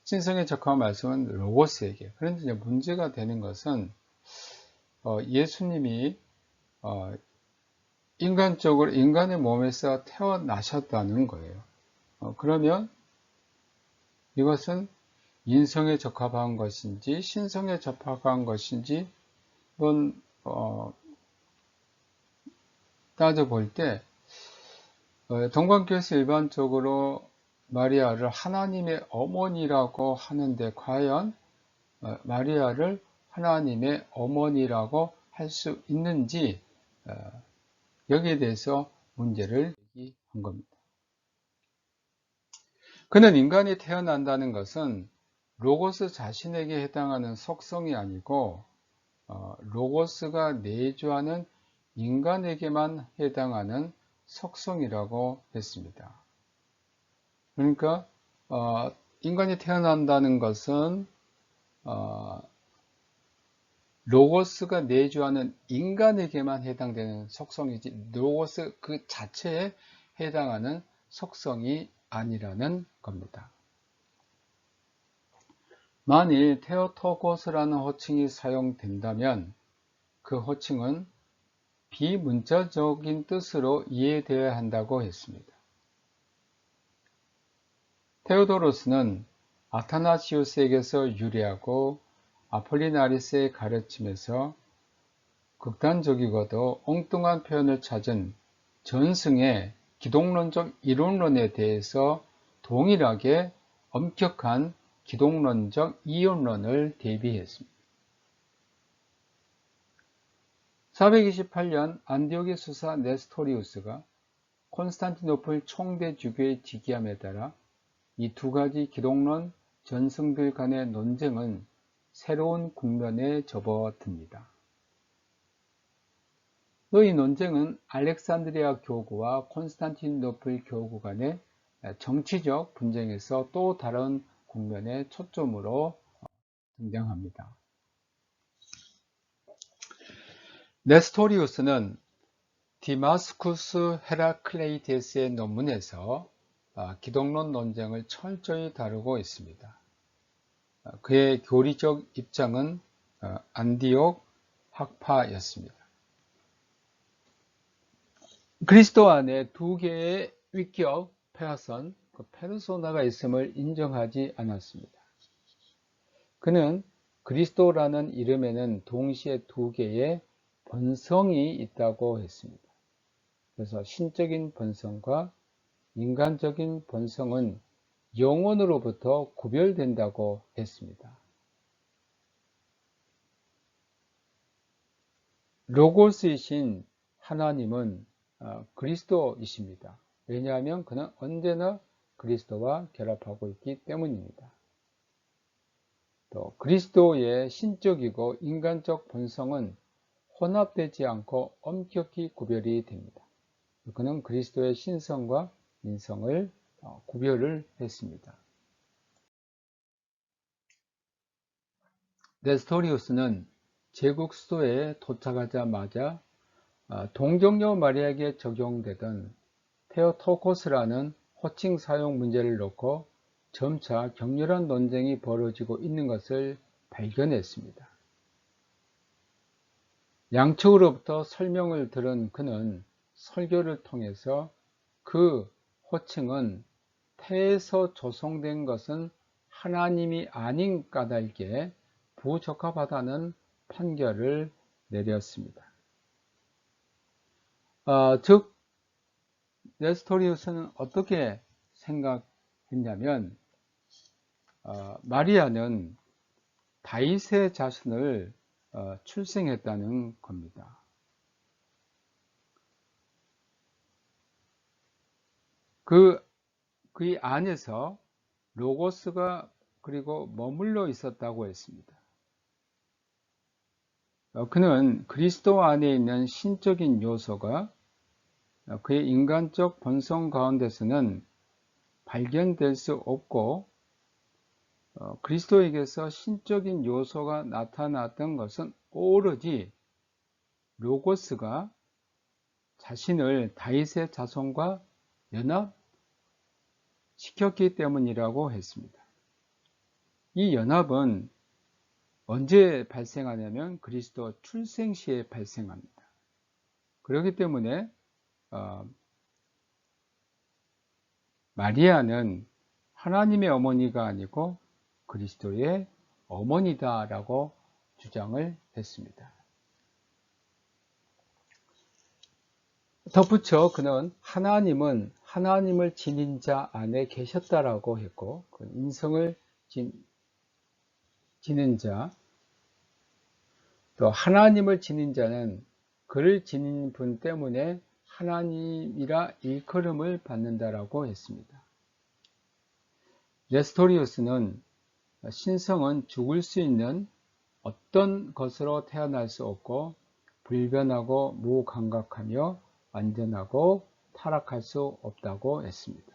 신성에 적합한 말씀은 로고스에게. 그런데 이제 문제가 되는 것은 예수님이 인간적으로 인간의 몸에서 태어나셨다는 거예요. 그러면 이것은 인성에 적합한 것인지 신성에 적합한 것인지 한번 따져볼 때 동방교회에서 일반적으로 마리아를 하나님의 어머니라고 하는데 과연 마리아를 하나님의 어머니라고 할 수 있는지 여기에 대해서 문제를 제기한 겁니다. 그는 인간이 태어난다는 것은 로고스 자신에게 해당하는 속성이 아니고 로고스가 내주하는 인간에게만 해당하는 속성이라고 했습니다. 그러니까 인간이 태어난다는 것은 로고스가 내주하는 인간에게만 해당되는 속성이지 로고스 그 자체에 해당하는 속성이 아니라는 겁니다. 만일 테오토코스라는 호칭이 사용된다면 그 호칭은 비문자적인 뜻으로 이해되어야 한다고 했습니다. 테오도로스는 아타나시우스에게서 유래하고 아폴리나리스의 가르침에서 극단적이고도 엉뚱한 표현을 찾은 전승의 기독론적 이론론에 대해서 동일하게 엄격한 기독론적 이론론을 대비했습니다. 428년 안디옥의 수사 네스토리우스가 콘스탄티노플 총대 주교의 직위함에 따라 이 두 가지 기독론 전승들 간의 논쟁은 새로운 국면에 접어듭니다. 이 논쟁은 알렉산드리아 교구와 콘스탄티노플 교구 간의 정치적 분쟁에서 또 다른 국면의 초점으로 등장합니다. 네스토리우스는 디마스쿠스 헤라클레이테스의 논문에서 기독론 논쟁을 철저히 다루고 있습니다. 그의 교리적 입장은 안디옥 학파였습니다. 그리스도 안에 두 개의 위격 페아선, 페르소나가 있음을 인정하지 않았습니다. 그는 그리스도라는 이름에는 동시에 두 개의 본성이 있다고 했습니다. 그래서 신적인 본성과 인간적인 본성은 영혼으로부터 구별된다고 했습니다. 로고스이신 하나님은 그리스도이십니다. 왜냐하면 그는 언제나 그리스도와 결합하고 있기 때문입니다. 또 그리스도의 신적이고 인간적 본성은 혼합되지 않고 엄격히 구별이 됩니다. 그는 그리스도의 신성과 인성을 구별을 했습니다. 네스토리우스는 제국 수도에 도착하자마자 동정녀 마리아에게 적용되던 테오토코스라는 호칭 사용 문제를 놓고 점차 격렬한 논쟁이 벌어지고 있는 것을 발견했습니다. 양측으로부터 설명을 들은 그는 설교를 통해서 그 호칭은 태에서 조성된 것은 하나님이 아닌 까닭에 부적합하다는 판결을 내렸습니다. 즉 네스토리우스는 어떻게 생각했냐면 마리아는 다윗의 자손을 출생했다는 겁니다. 그 안에서 로고스가 그리고 머물러 있었다고 했습니다. 그는 그리스도 안에 있는 신적인 요소가 그의 인간적 본성 가운데서는 발견될 수 없고 그리스도에게서 신적인 요소가 나타났던 것은 오로지 로고스가 자신을 다윗의 자손과 연합시켰기 때문이라고 했습니다. 이 연합은 언제 발생하냐면 그리스도 출생 시에 발생합니다. 그렇기 때문에 마리아는 하나님의 어머니가 아니고 그리스도의 어머니다라고 주장을 했습니다. 덧붙여 그는 하나님은 하나님을 지닌 자 안에 계셨다라고 했고 그 인성을 지닌 자, 또 하나님을 지닌 자는 그를 지닌 분 때문에 하나님이라 일컬음을 받는다라고 했습니다. 네스토리우스는 신성은 죽을 수 있는 어떤 것으로 태어날 수 없고 불변하고 무감각하며 완전하고 타락할 수 없다고 했습니다.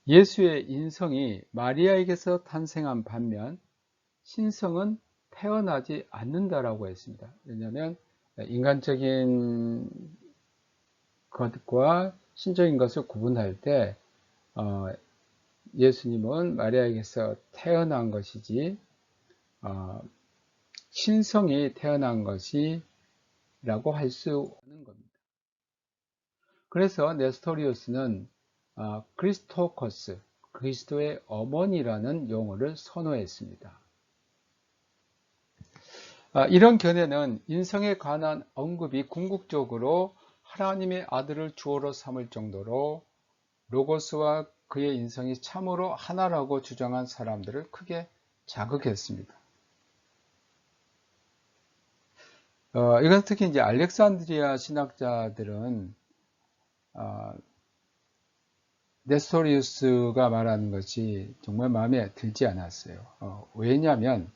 예수의 인성이 마리아에게서 탄생한 반면 신성은 태어나지 않는다라고 했습니다. 왜냐하면 인간적인 것과 신적인 것을 구분할 때 예수님은 마리아에게서 태어난 것이지 신성이 태어난 것이라고 할 수 없는 겁니다. 그래서 네스토리우스는 크리스토커스, 그리스도의 어머니라는 용어를 선호했습니다. 이런 견해는 인성에 관한 언급이 궁극적으로 하나님의 아들을 주어로 삼을 정도로 로고스와 그의 인성이 참으로 하나라고 주장한 사람들을 크게 자극했습니다. 이건 특히 이제 알렉산드리아 신학자들은 네스토리우스가 말하는 것이 정말 마음에 들지 않았어요. 왜냐하면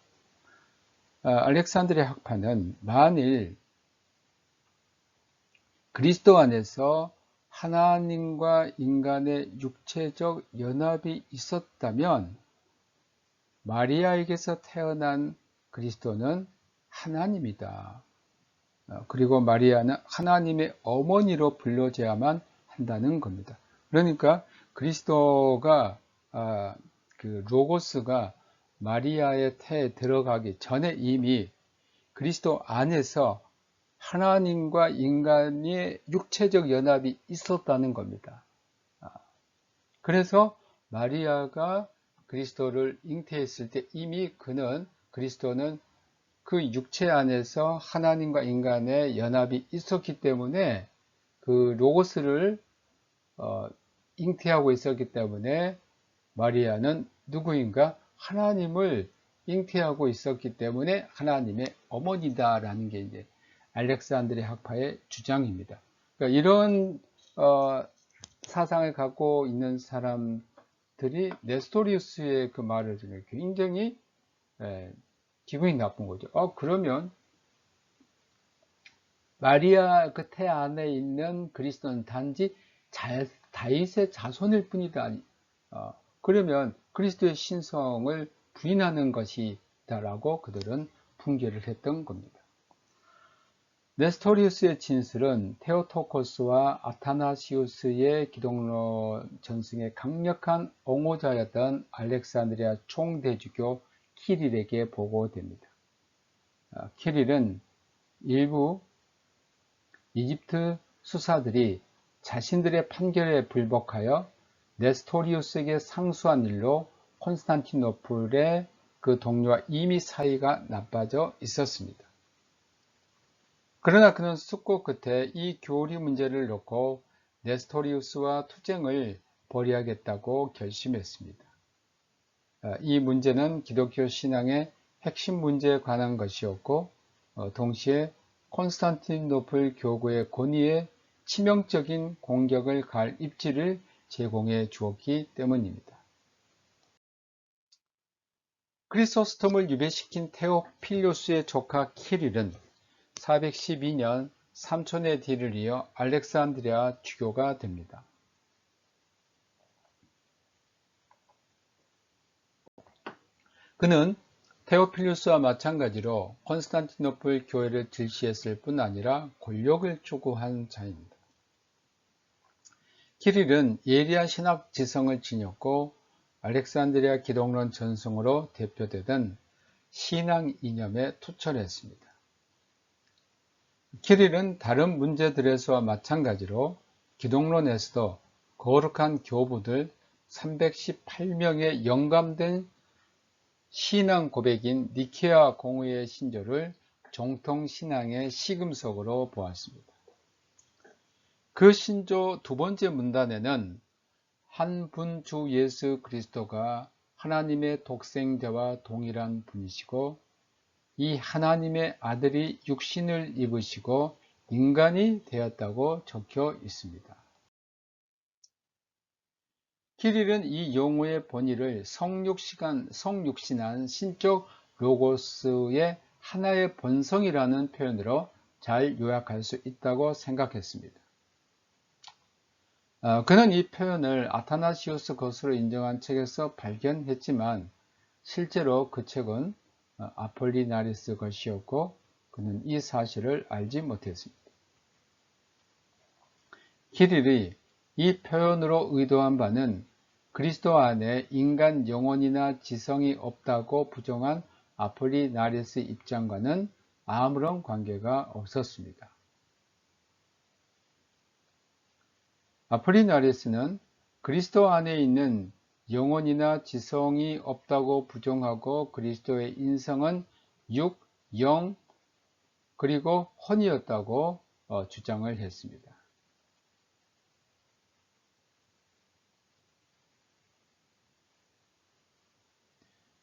알렉산드리아 학파는 만일 그리스도 안에서 하나님과 인간의 육체적 연합이 있었다면 마리아에게서 태어난 그리스도는 하나님이다. 그리고 마리아는 하나님의 어머니로 불려져야만 한다는 겁니다. 그러니까 그리스도가 그 로고스가 마리아의 태에 들어가기 전에 이미 그리스도 안에서 하나님과 인간의 육체적 연합이 있었다는 겁니다. 그래서 마리아가 그리스도를 잉태했을 때 이미 그리스도는 그 육체 안에서 하나님과 인간의 연합이 있었기 때문에 그 로고스를 잉태하고 있었기 때문에 마리아는 누구인가? 하나님을 잉태하고 있었기 때문에 하나님의 어머니다라는 게 이제 알렉산드리아 학파의 주장입니다. 그러니까 이런 사상을 갖고 있는 사람들은 사람들이 네스토리우스의 그 말을 굉장히 기분이 나쁜 거죠. 그러면 마리아 그 태 안에 있는 그리스도는 단지 다윗의 자손일 뿐이다. 그러면 그리스도의 신성을 부인하는 것이다라고 그들은 분개를 했던 겁니다. 네스토리우스의 진술은 테오토코스와 아타나시우스의 기독론 전승의 강력한 옹호자였던 알렉산드리아 총대주교 키릴에게 보고됩니다. 키릴은 일부 이집트 수사들이 자신들의 판결에 불복하여 네스토리우스에게 상수한 일로 콘스탄티노플의 그 동료와 이미 사이가 나빠져 있었습니다. 그러나 그는 숙고 끝에 이 교리 문제를 놓고 네스토리우스와 투쟁을 벌여야겠다고 결심했습니다. 이 문제는 기독교 신앙의 핵심 문제에 관한 것이었고 동시에 콘스탄티노플 교구의 권위에 치명적인 공격을 가할 입지를 제공해 주었기 때문입니다. 크리소스톰을 유배시킨 테오필루스의 조카 키릴은 412년 삼촌의 뒤를 이어 알렉산드리아 주교가 됩니다. 그는 테오필루스와 마찬가지로 콘스탄티노플 교회를 질시했을 뿐 아니라 권력을 추구한 자입니다. 키릴은 예리한 신학 지성을 지녔고 알렉산드리아 기독론 전승으로 대표되던 신앙 이념에 투철했습니다. 키릴은 다른 문제들에서와 마찬가지로 기독론에서도 거룩한 교부들 318명의 영감된 신앙 고백인 니케아 공의의 신조를 정통 신앙의 시금석으로 보았습니다. 그 신조 두 번째 문단에는 한 분 주 예수 그리스도가 하나님의 독생자와 동일한 분이시고 이 하나님의 아들이 육신을 입으시고 인간이 되었다고 적혀 있습니다. 키릴은 이 용어의 본의를 성육신한 신적 로고스의 하나의 본성이라는 표현으로 잘 요약할 수 있다고 생각했습니다. 그는 이 표현을 아타나시우스 것으로 인정한 책에서 발견했지만 실제로 그 책은 아폴리나리스 것이었고 그는 이 사실을 알지 못했습니다. 키릴이 이 표현으로 의도한 바는 그리스도 안에 인간 영혼이나 지성이 없다고 부정한 아폴리나리스 입장과는 아무런 관계가 없었습니다. 아폴리나리스는 그리스도 안에 있는 영혼이나 지성이 없다고 부정하고 그리스도의 인성은 육, 영, 그리고 혼이었다고 주장을 했습니다.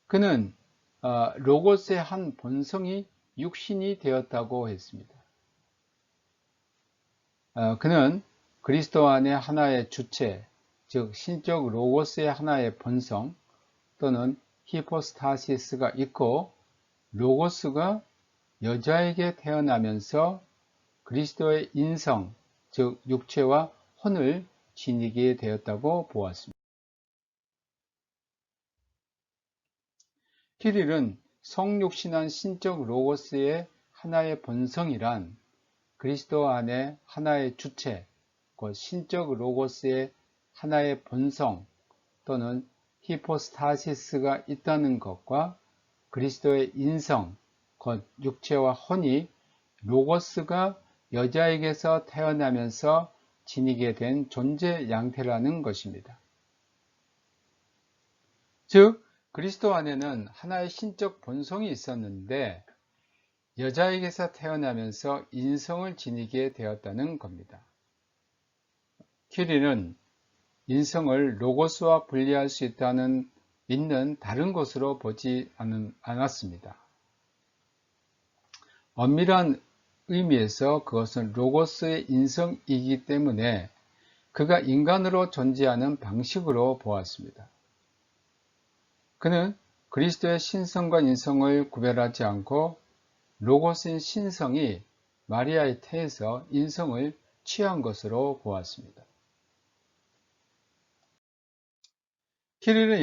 그는 로고스의 한 본성이 육신이 되었다고 했습니다. 그는 그리스도 안에 하나의 주체, 즉 신적 로고스의 하나의 본성 또는 히포스타시스가 있고 로고스가 여자에게 태어나면서 그리스도의 인성, 즉 육체와 혼을 지니게 되었다고 보았습니다. 키릴은 성육신한 신적 로고스의 하나의 본성이란 그리스도 안에 하나의 주체, 곧 신적 로고스의 하나의 본성 또는 히포스타시스가 있다는 것과 그리스도의 인성, 곧 육체와 혼이 로고스가 여자에게서 태어나면서 지니게 된 존재 양태라는 것입니다. 즉, 그리스도 안에는 하나의 신적 본성이 있었는데 여자에게서 태어나면서 인성을 지니게 되었다는 겁니다. 키릴은 인성을 로고스와 분리할 수 있는 다른 것으로 보지 않았습니다. 엄밀한 의미에서 그것은 로고스의 인성이기 때문에 그가 인간으로 존재하는 방식으로 보았습니다. 그는 그리스도의 신성과 인성을 구별하지 않고 로고스인 신성이 마리아의 태에서 인성을 취한 것으로 보았습니다. 키릴은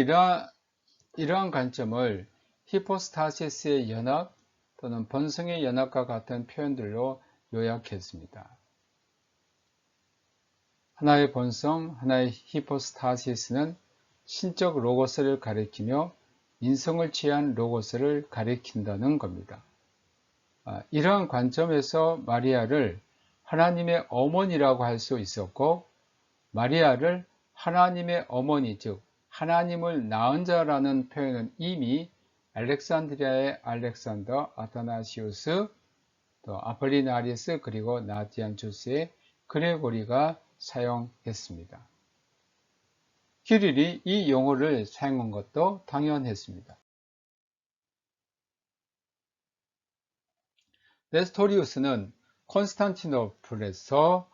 이러한 관점을 히포스타시스의 연합 또는 번성의 연합과 같은 표현들로 요약했습니다. 하나의 번성, 하나의 히포스타시스는 신적 로고스를 가리키며 인성을 취한 로고스를 가리킨다는 겁니다. 이러한 관점에서 마리아를 하나님의 어머니라고 할 수 있었고, 마리아를 하나님의 어머니, 즉 하나님을 낳은 자라는 표현은 이미 알렉산드리아의 알렉산더, 아타나시우스, 또 아폴리나리스, 그리고 나티안투스의 그레고리가 사용했습니다. 키릴이 이 용어를 사용한 것도 당연했습니다. 네스토리우스는 콘스탄티노플에서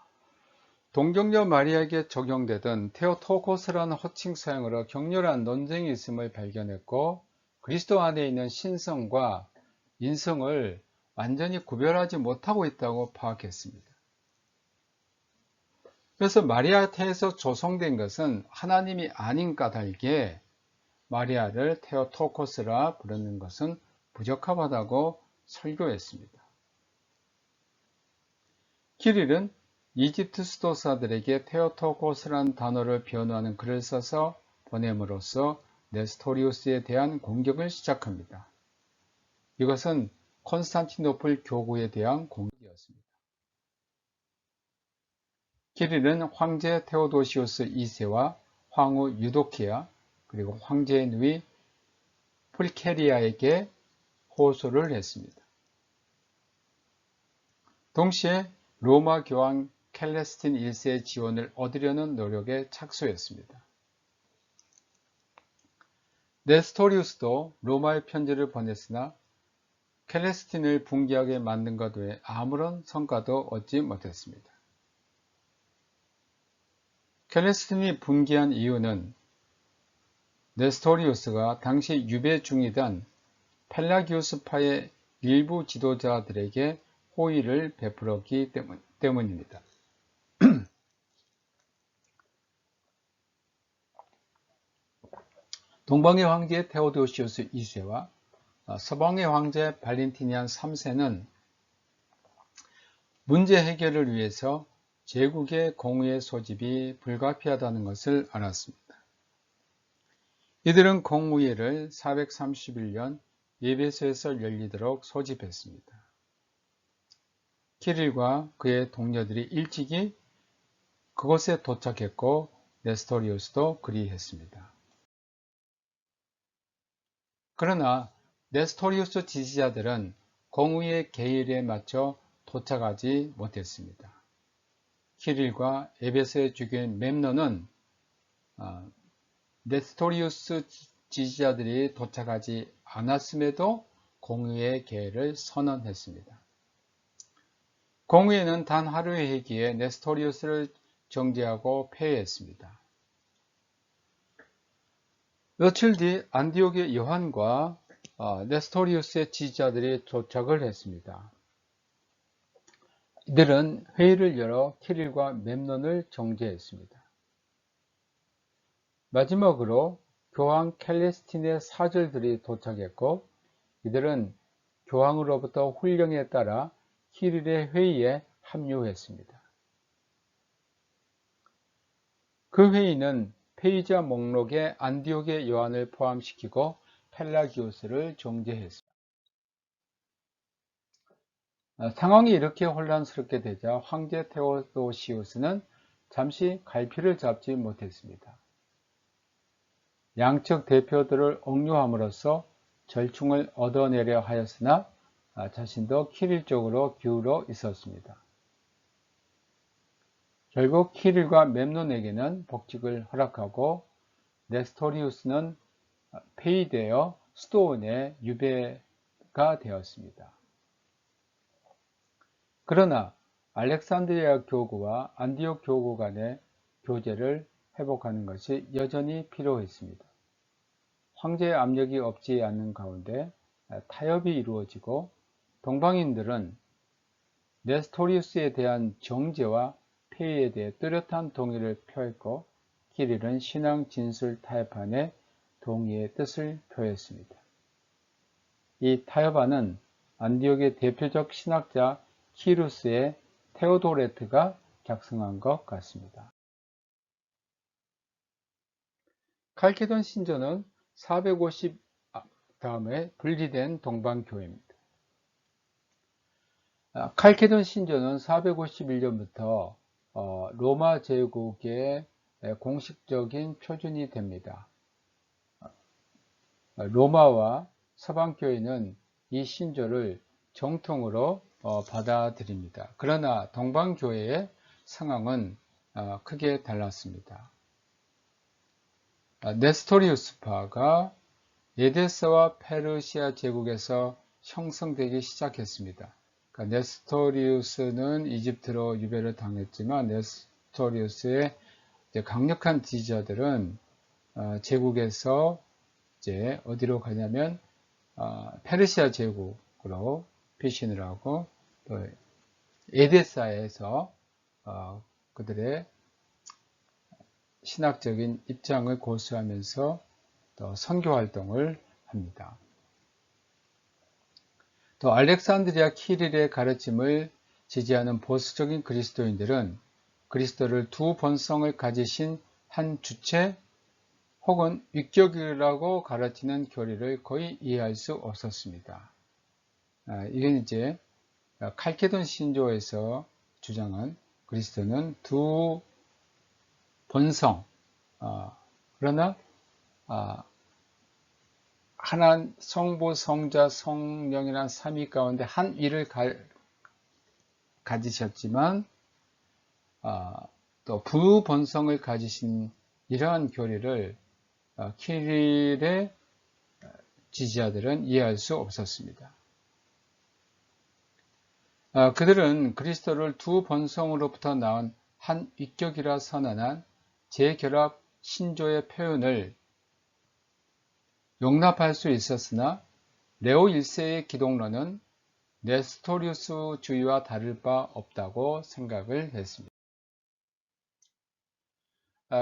동정녀 마리아에게 적용되던 테오토코스라는 호칭 사용으로 격렬한 논쟁이 있음을 발견했고, 그리스도 안에 있는 신성과 인성을 완전히 구별하지 못하고 있다고 파악했습니다. 그래서 마리아 태에서 조성된 것은 하나님이 아닌 까닭에 마리아를 테오토코스라 부르는 것은 부적합하다고 설교했습니다. 키릴은 이집트 수도사들에게 테오토코스라는 단어를 변호하는 글을 써서 보냄으로써 네스토리우스에 대한 공격을 시작합니다. 이것은 콘스탄티노플 교구에 대한 공격이었습니다. 키릴은 황제 테오도시우스 2세와 황후 유도키아 그리고 황제의 누이 풀케리아에게 호소를 했습니다. 동시에 로마 교황 켈레스틴 1세의 지원을 얻으려는 노력에 착수했습니다. 네스토리우스도 로마에 편지를 보냈으나 켈레스틴을 붕괴하게 만든 것 외에 아무런 성과도 얻지 못했습니다. 켈레스틴이 붕괴한 이유는 네스토리우스가 당시 유배 중이던 펠라기우스파의 일부 지도자들에게 호의를 베풀었기 때문입니다. 동방의 황제 테오도시우스 2세와 서방의 황제 발렌티니안 3세는 문제 해결을 위해서 제국의 공의의 소집이 불가피하다는 것을 알았습니다. 이들은 공의회를 431년 에베소에서 열리도록 소집했습니다. 키릴과 그의 동료들이 일찍이 그곳에 도착했고 네스토리우스도 그리했습니다. 그러나 네스토리우스 지지자들은 공의회 계율에 맞춰 도착하지 못했습니다. 키릴과 에베소의 주교인 멤논은 네스토리우스 지지자들이 도착하지 않았음에도 공의회 개회를 선언했습니다. 공의회는 단 하루의 회기에 네스토리우스를 정죄하고 폐회했습니다. 며칠 뒤 안디옥의 요한과 네스토리우스의 지지자들이 도착을 했습니다. 이들은 회의를 열어 키릴과 멤논을 정죄했습니다. 마지막으로 교황 켈레스틴의 사절들이 도착했고, 이들은 교황으로부터 훈령에 따라 키릴의 회의에 합류했습니다. 그 회의는 페이자 목록에 안디옥의 요한을 포함시키고 펠라기우스를 정죄했습니다. 상황이 이렇게 혼란스럽게 되자 황제 테오도시우스는 잠시 갈피를 잡지 못했습니다. 양측 대표들을 억류함으로써 절충을 얻어내려 하였으나 자신도 키릴 쪽으로 기울어 있었습니다. 결국 키릴과 멤논에게는 복직을 허락하고 네스토리우스는 폐위되어 수도원에 유배가 되었습니다. 그러나 알렉산드리아 교구와 안디옥 교구 간의 교제를 회복하는 것이 여전히 필요했습니다. 황제의 압력이 없지 않는 가운데 타협이 이루어지고 동방인들은 네스토리우스에 대한 정죄와 폐위에 대해 뚜렷한 동의를 표했고 키릴은 신앙 진술 타협안에 동의의 뜻을 표했습니다. 이 타협안은 안디옥의 대표적 신학자 키루스의 테오도레트가 작성한 것 같습니다. 칼케돈 신조는 450 다음에 분리된 동방교회입니다. 칼케돈 신조는 451년부터 로마 제국의 공식적인 표준이 됩니다. 로마와 서방교회는 이 신조를 정통으로 받아들입니다. 그러나 동방교회의 상황은 크게 달랐습니다. 네스토리우스파가 에데스와 페르시아 제국에서 형성되기 시작했습니다. 그러니까 네스토리우스는 이집트로 유배를 당했지만 네스토리우스의 강력한 지지자들은 제국에서 이제 어디로 가냐면 페르시아 제국으로 피신을 하고 또 에데사에서 그들의 신학적인 입장을 고수하면서 또 선교 활동을 합니다. 또 알렉산드리아 키릴의 가르침을 지지하는 보수적인 그리스도인들은 그리스도를 두 본성을 가지신 한 주체 혹은 위격이라고 가르치는 교리를 거의 이해할 수 없었습니다. 이건 이제 칼케돈 신조에서 주장한 그리스도는 두 본성, 그러나 하나 성부, 성자, 성령이라는 삼위 가운데 한 위를 가지셨지만 또 부본성을 가지신 이러한 교리를 키릴의 지지자들은 이해할 수 없었습니다. 그들은 그리스도를 두 본성으로부터 나온 한 위격이라 선언한 재결합 신조의 표현을 용납할 수 있었으나 레오 1세의 기독론은 네스토리우스주의와 다를 바 없다고 생각을 했습니다.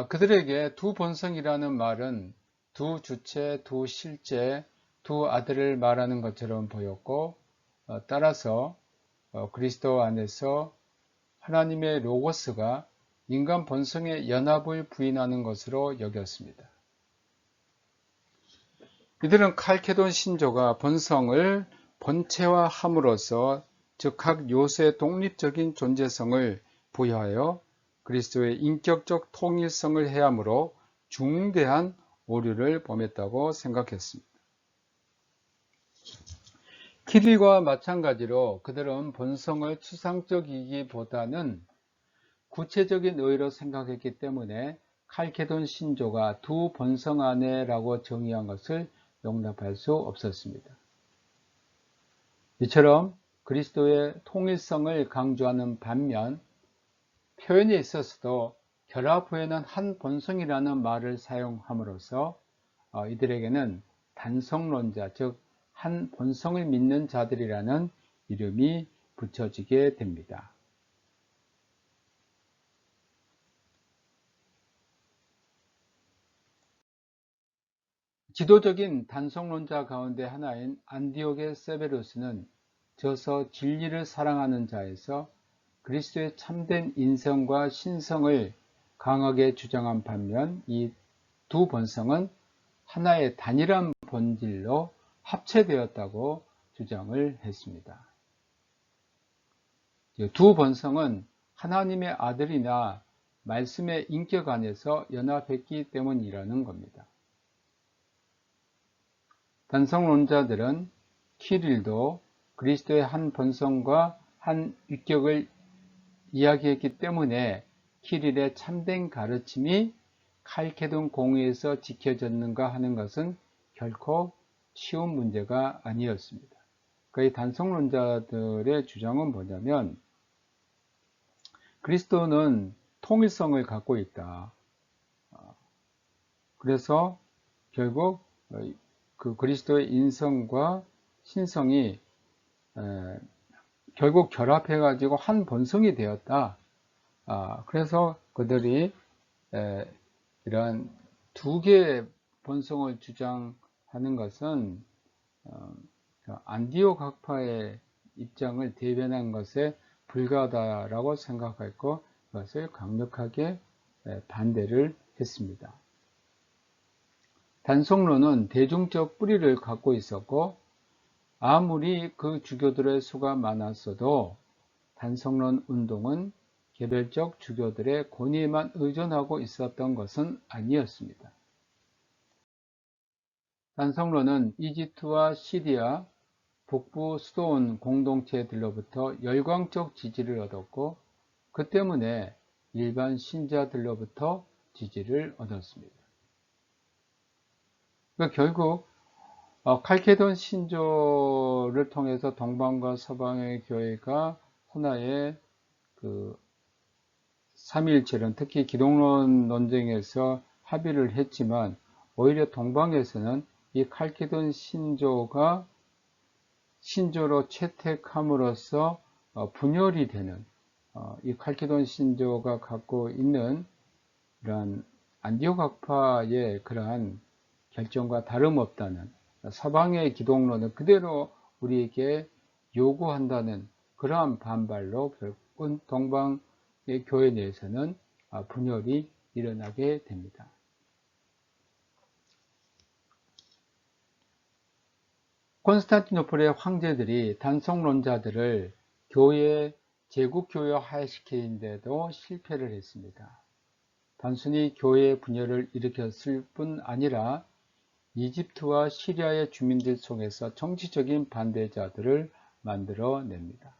그들에게 두 본성이라는 말은 두 주체, 두 실제, 두 아들을 말하는 것처럼 보였고 따라서 그리스도 안에서 하나님의 로고스가 인간 본성의 연합을 부인하는 것으로 여겼습니다. 이들은 칼케돈 신조가 본성을 본체화함으로써 즉 각 요소의 독립적인 존재성을 부여하여 그리스도의 인격적 통일성을 해함으로 중대한 오류를 범했다고 생각했습니다. 키릴과 마찬가지로 그들은 본성을 추상적이기보다는 구체적인 의로 생각했기 때문에 칼케돈 신조가 두 본성 안에라고 정의한 것을 용납할 수 없었습니다. 이처럼 그리스도의 통일성을 강조하는 반면 표현에 있어서도 결합 후에는 한 본성이라는 말을 사용함으로써 이들에게는 단성론자, 즉 한 본성을 믿는 자들이라는 이름이 붙여지게 됩니다. 지도적인 단성론자 가운데 하나인 안디옥의 세베루스는 저서 진리를 사랑하는 자에서 그리스도의 참된 인성과 신성을 강하게 주장한 반면 이 두 본성은 하나의 단일한 본질로 합체되었다고 주장을 했습니다. 두 본성은 하나님의 아들이나 말씀의 인격 안에서 연합했기 때문이라는 겁니다. 단성론자들은 키릴도 그리스도의 한 본성과 한 위격을 이야기했기 때문에 키릴의 참된 가르침이 칼케돈 공의에서 지켜졌는가 하는 것은 결코 쉬운 문제가 아니었습니다. 그의 단성론자들의 주장은 뭐냐면 그리스도는 통일성을 갖고 있다. 그래서 결국 그 그리스도의 인성과 신성이 결국 결합해 가지고 한 본성이 되었다. 그래서 그들이 이러한 두 개의 본성을 주장하는 것은 안디옥 학파의 입장을 대변한 것에 불과하다라고 생각했고 그것을 강력하게 반대를 했습니다. 단성론은 대중적 뿌리를 갖고 있었고 아무리 그 주교들의 수가 많았어도 단성론 운동은 개별적 주교들의 권위에만 의존하고 있었던 것은 아니었습니다. 단성론은 이집트와 시리아, 북부 수도원 공동체들로부터 열광적 지지를 얻었고 그 때문에 일반 신자들로부터 지지를 얻었습니다. 그러니까 결국 칼케돈 신조를 통해서 동방과 서방의 교회가 하나의 그 삼위일체론, 특히 기독론 논쟁에서 합의를 했지만 오히려 동방에서는 이 칼케돈 신조가 신조로 채택함으로써 분열이 되는 이 칼케돈 신조가 갖고 있는 이러한 안디옥 학파의 그러한 결정과 다름없다는 서방의 기독론을 그대로 우리에게 요구한다는 그러한 반발로 결국은 동방의 교회 내에서는 분열이 일어나게 됩니다. 콘스탄티노플의 황제들이 단성론자들을 교회 제국교회화시키는데도 실패를 했습니다. 단순히 교회의 분열을 일으켰을 뿐 아니라 이집트와 시리아의 주민들 속에서 정치적인 반대자들을 만들어냅니다.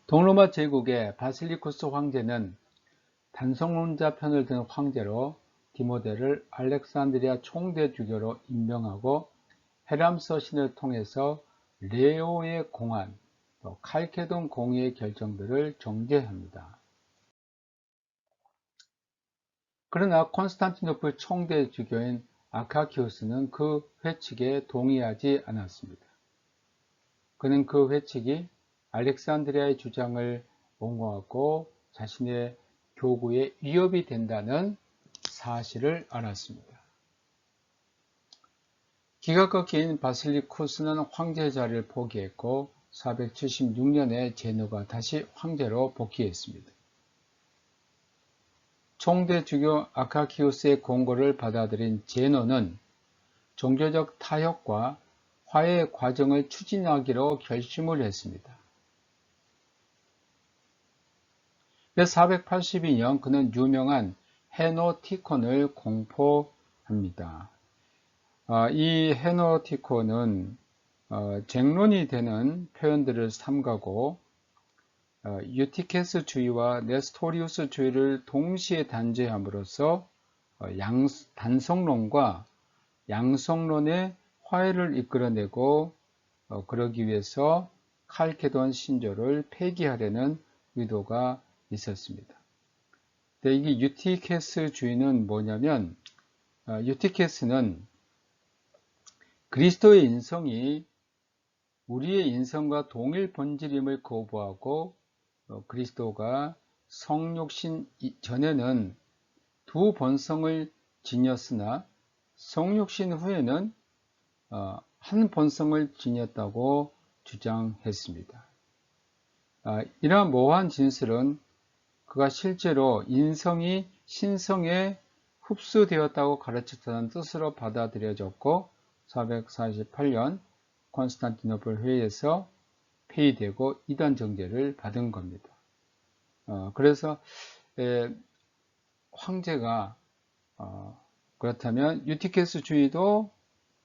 동로마 제국의 바실리쿠스 황제는 단성론자 편을 든 황제로 디모데를 알렉산드리아 총대주교로 임명하고 헤람 서신을 통해서 레오의 공안, 또 칼케돈 공의의 결정들을 정죄합니다. 그러나 콘스탄티노플 총대주교인 아카키우스는 그 회칙에 동의하지 않았습니다. 그는 그 회칙이 알렉산드리아의 주장을 옹호하고 자신의 교구에 위협이 된다는 사실을 알았습니다. 기각과 긴 바실리쿠스는 황제 자리를 포기했고 476년에 제노가 다시 황제로 복귀했습니다. 총대주교 아카키우스의 공고를 받아들인 제노는 종교적 타협과 화해 과정을 추진하기로 결심을 했습니다. 482년 그는 유명한 헤노티콘을 공포합니다. 이 헤노티콘은 쟁론이 되는 표현들을 삼가고 유티케스주의와 네스토리우스주의를 동시에 단죄함으로써 단성론과 양성론의 화해를 이끌어내고 그러기 위해서 칼케돈 신조를 폐기하려는 의도가 있었습니다. 근데 이게 유티케스주의는 뭐냐면 유티케스는 그리스도의 인성이 우리의 인성과 동일 본질임을 거부하고 그리스도가 성육신 전에는 두 본성을 지녔으나 성육신 후에는 한 본성을 지녔다고 주장했습니다. 이러한 모호한 진술은 그가 실제로 인성이 신성에 흡수되었다고 가르쳤다는 뜻으로 받아들여졌고 448년 콘스탄티노플 회의에서 폐의되고 이단 정죄를 받은 겁니다. 그래서 황제가 그렇다면 유티케스주의도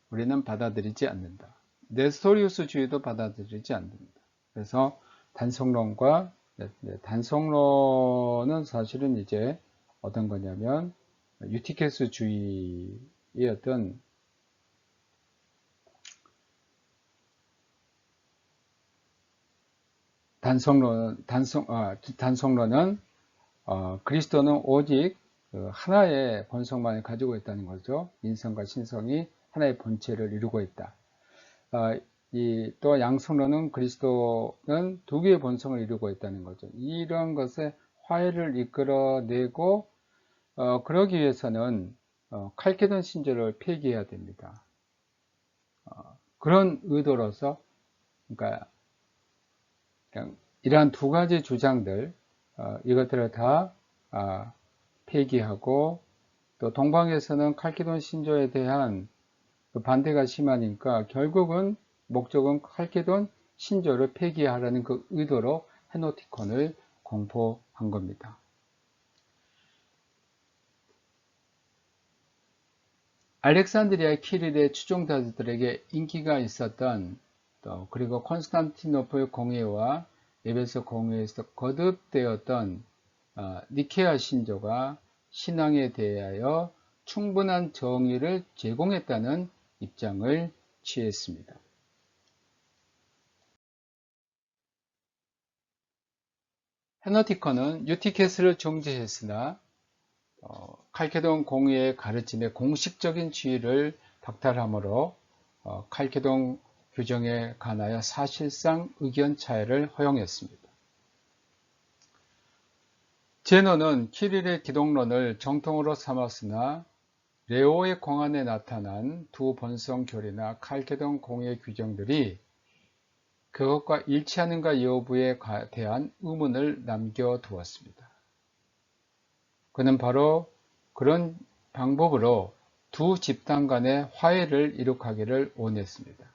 우리는 받아들이지 않는다. 네스토리우스주의도 받아들이지 않는다. 그래서 단성론과 단성론은 사실은 이제 어떤 거냐면 유티케스주의의 어떤 단성론은 그리스도는 오직 하나의 본성만을 가지고 있다는 거죠. 인성과 신성이 하나의 본체를 이루고 있다. 또 양성론은 그리스도는 두 개의 본성을 이루고 있다는 거죠. 이런 것에 화해를 이끌어내고 그러기 위해서는 칼케돈 신조를 폐기해야 됩니다. 그런 의도로서 그러니까 그냥 이러한 두 가지 주장들 이것들을 다 폐기하고 또 동방에서는 칼케돈 신조에 대한 반대가 심하니까 결국은 목적은 칼케돈 신조를 폐기하라는 그 의도로 헤노티콘을 공포한 겁니다. 알렉산드리아 키릴의 추종자들에게 인기가 있었던 그리고 콘스탄티노플 공회와 에베소 공회에서 거듭되었던 니케아 신조가 신앙에 대하여 충분한 정의를 제공했다는 입장을 취했습니다. 헤너티컨은 유티케스를 정죄했으나 칼케돈 공회의 가르침에 공식적인 지위를 박탈함으로 칼케돈 규정에 관하여 사실상 의견 차이를 허용했습니다. 제노는 키릴의 기독론을 정통으로 삼았으나 레오의 공안에 나타난 두 본성 교리나 칼케돈 공회 규정들이 그것과 일치하는가 여부에 대한 의문을 남겨두었습니다. 그는 바로 그런 방법으로 두 집단 간의 화해를 이룩하기를 원했습니다.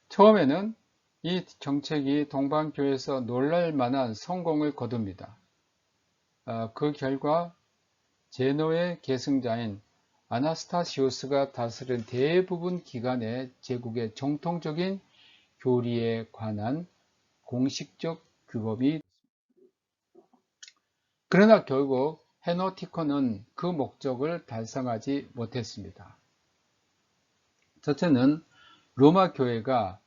처음에는 이 정책이 동방교회에서 놀랄만한 성공을 거둡니다. 그 결과 제노의 계승자인 아나스타시오스가 다스린 대부분 기간의 제국의 정통적인 교리에 관한 공식적 규범이 그러나 결국 헤노티콘은 그 목적을 달성하지 못했습니다. 첫째는 로마 교회가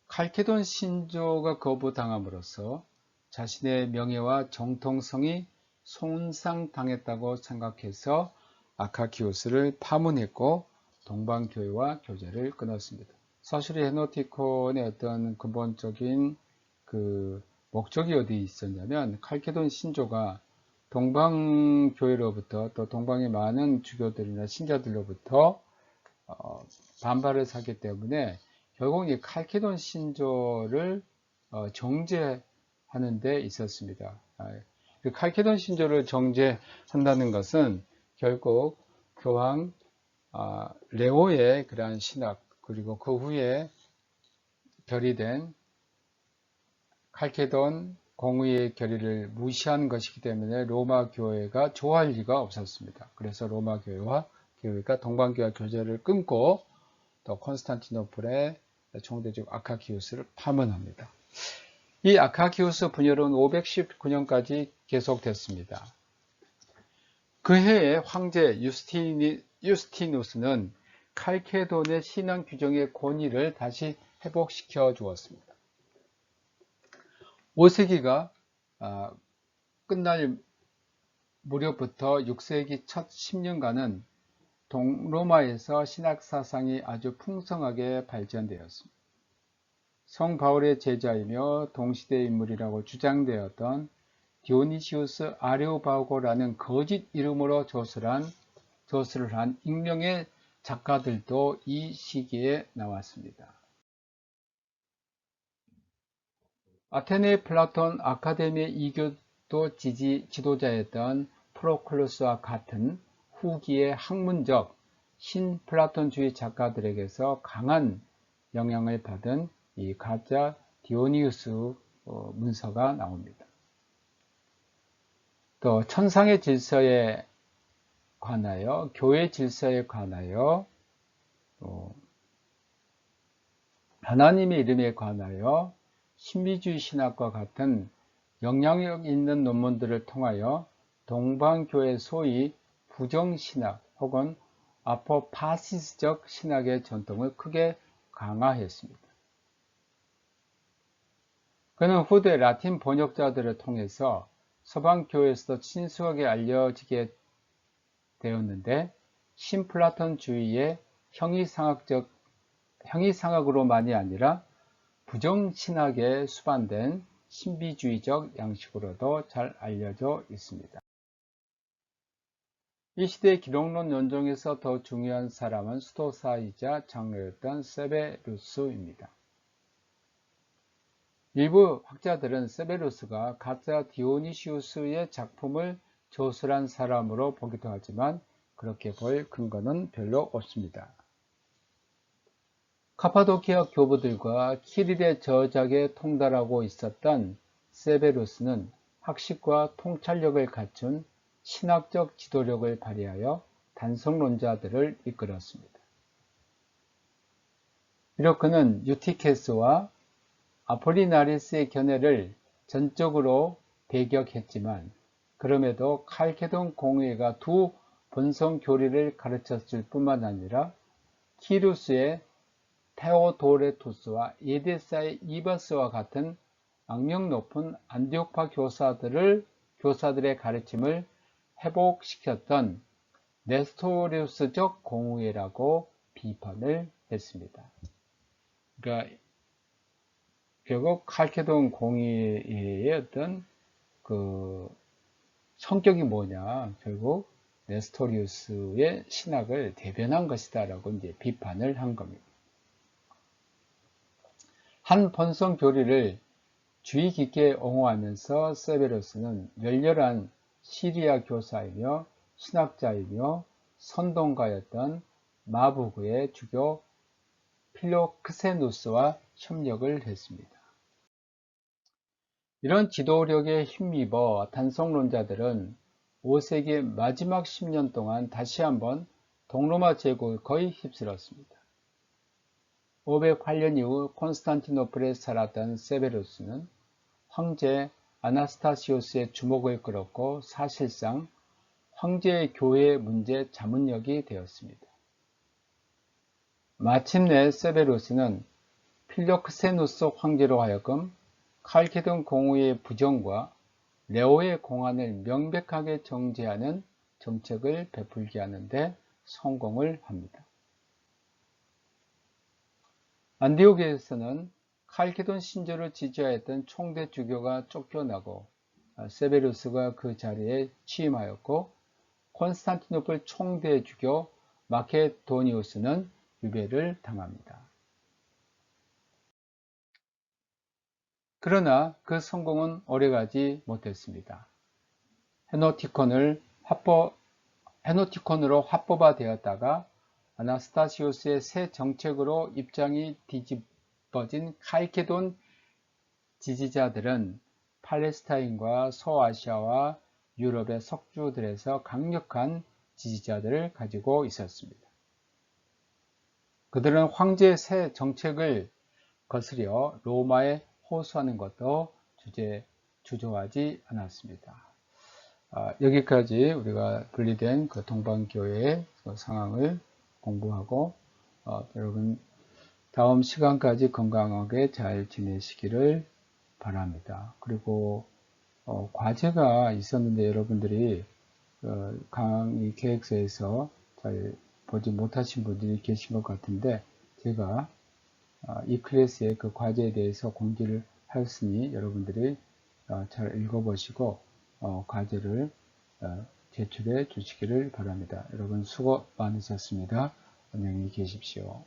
칼케돈 신조가 거부당함으로써 자신의 명예와 정통성이 손상당했다고 생각해서 아카키우스를 파문했고 동방교회와 교제를 끊었습니다. 사실 헤노티콘의 어떤 근본적인 그 목적이 어디 있었냐면 칼케돈 신조가 동방교회로부터 또 동방의 많은 주교들이나 신자들로부터 반발을 사기 때문에 결국 이 칼케돈 신조를 정죄하는 데 있었습니다. 칼케돈 신조를 정죄한다는 것은 결국 교황 레오의 그러한 신학 그리고 그 후에 결의된 칼케돈 공의의 결의를 무시한 것이기 때문에 로마 교회가 좋아할 리가 없었습니다. 그래서 로마 교회가 동방교회와 교제를 끊고 또 콘스탄티노플의 총대적 아카키우스를 파문합니다. 이 아카키우스 분열은 519년까지 계속됐습니다. 그 해에 황제 유스티누스는 칼케돈의 신앙 규정의 권위를 다시 회복시켜 주었습니다. 5세기가 끝날 무렵부터 6세기 첫 10년간은 동로마에서 신학 사상이 아주 풍성하게 발전되었습니다. 성 바울의 제자이며 동시대 인물이라고 주장되었던 디오니시우스 아레오바고라는 거짓 이름으로 저술을 한 익명의 작가들도 이 시기에 나왔습니다. 아테네 플라톤 아카데미의 이교도 지도자였던 프로클루스와 같은 후기의 학문적 신플라톤주의 작가들에게서 강한 영향을 받은 이 가짜 디오니우스 문서가 나옵니다. 또 천상의 질서에 관하여 교회 질서에 관하여 하나님의 이름에 관하여 신비주의 신학과 같은 영향력 있는 논문들을 통하여 동방교회 소위 부정신학 혹은 아포파시스적 신학의 전통을 크게 강화했습니다. 그는 후대 라틴 번역자들을 통해서 서방교회에서도 친숙하게 알려지게 되었는데 신플라톤주의의 형이상학으로만이 아니라 부정신학에 수반된 신비주의적 양식으로도 잘 알려져 있습니다. 이 시대의 기록론 연종에서 더 중요한 사람은 수도사이자 장로였던 세베루스입니다. 일부 학자들은 세베루스가 가짜 디오니시우스의 작품을 조술한 사람으로 보기도 하지만 그렇게 볼 근거는 별로 없습니다. 카파도키아 교부들과 키릴의 저작에 통달하고 있었던 세베루스는 학식과 통찰력을 갖춘 신학적 지도력을 발휘하여 단성론자들을 이끌었습니다. 비록 그는 유티케스와 아폴리나리스의 견해를 전적으로 배격했지만 그럼에도 칼케돈 공의회가 두 본성 교리를 가르쳤을 뿐만 아니라 키루스의 테오도레투스와 에데사의 이바스와 같은 악명 높은 안디옥파 교사들의 가르침을 회복시켰던 네스토리우스적 공의회라고 비판을 했습니다. 그러니까 결국 칼케돈 공의회의 어떤 그 성격이 뭐냐, 결국 네스토리우스의 신학을 대변한 것이다라고 이제 비판을 한 겁니다. 한 본성 교리를 주의 깊게 옹호하면서 세베루스는 열렬한 시리아 교사이며 신학자이며 선동가였던 마부그의 주교 필로크세누스와 협력을 했습니다. 이런 지도력에 힘입어 단성론자들은 5세기 마지막 10년 동안 다시 한번 동로마 제국에 거의 휩쓸었습니다. 508년 이후 콘스탄티노플에 살았던 세베루스는 황제 아나스타시오스의 주목을 끌었고 사실상 황제의 교회 문제 자문역이 되었습니다. 마침내 세베루스는 필로크세누스 황제로 하여금 칼케돈 공의의 부정과 레오의 공안을 명백하게 정죄하는 정책을 베풀게 하는데 성공을 합니다. 안디옥에서는 칼케돈 신조를 지지하였던 총대 주교가 쫓겨나고 세베루스가 그 자리에 취임하였고 콘스탄티노플 총대 주교 마케도니우스는 유배를 당합니다. 그러나 그 성공은 오래가지 못했습니다. 헤노티콘으로 합법화되었다가 아나스타시우스의 새 정책으로 입장이 뒤집어진 칼케돈 지지자들은 팔레스타인과 소아시아와 유럽의 석주들에서 강력한 지지자들을 가지고 있었습니다. 그들은 황제의 새 정책을 거스려 로마에 호소하는 것도 주저하지 않았습니다. 여기까지 우리가 분리된 그 동방교회의 상황을 공부하고 여러분 다음 시간까지 건강하게 잘 지내시기를 바랍니다. 그리고 과제가 있었는데 여러분들이 강의 계획서에서 잘 보지 못하신 분들이 계신 것 같은데 제가 이 클래스의 그 과제에 대해서 공지를 하였으니 여러분들이 잘 읽어보시고 과제를 제출해 주시기를 바랍니다. 여러분 수고 많으셨습니다. 안녕히 계십시오.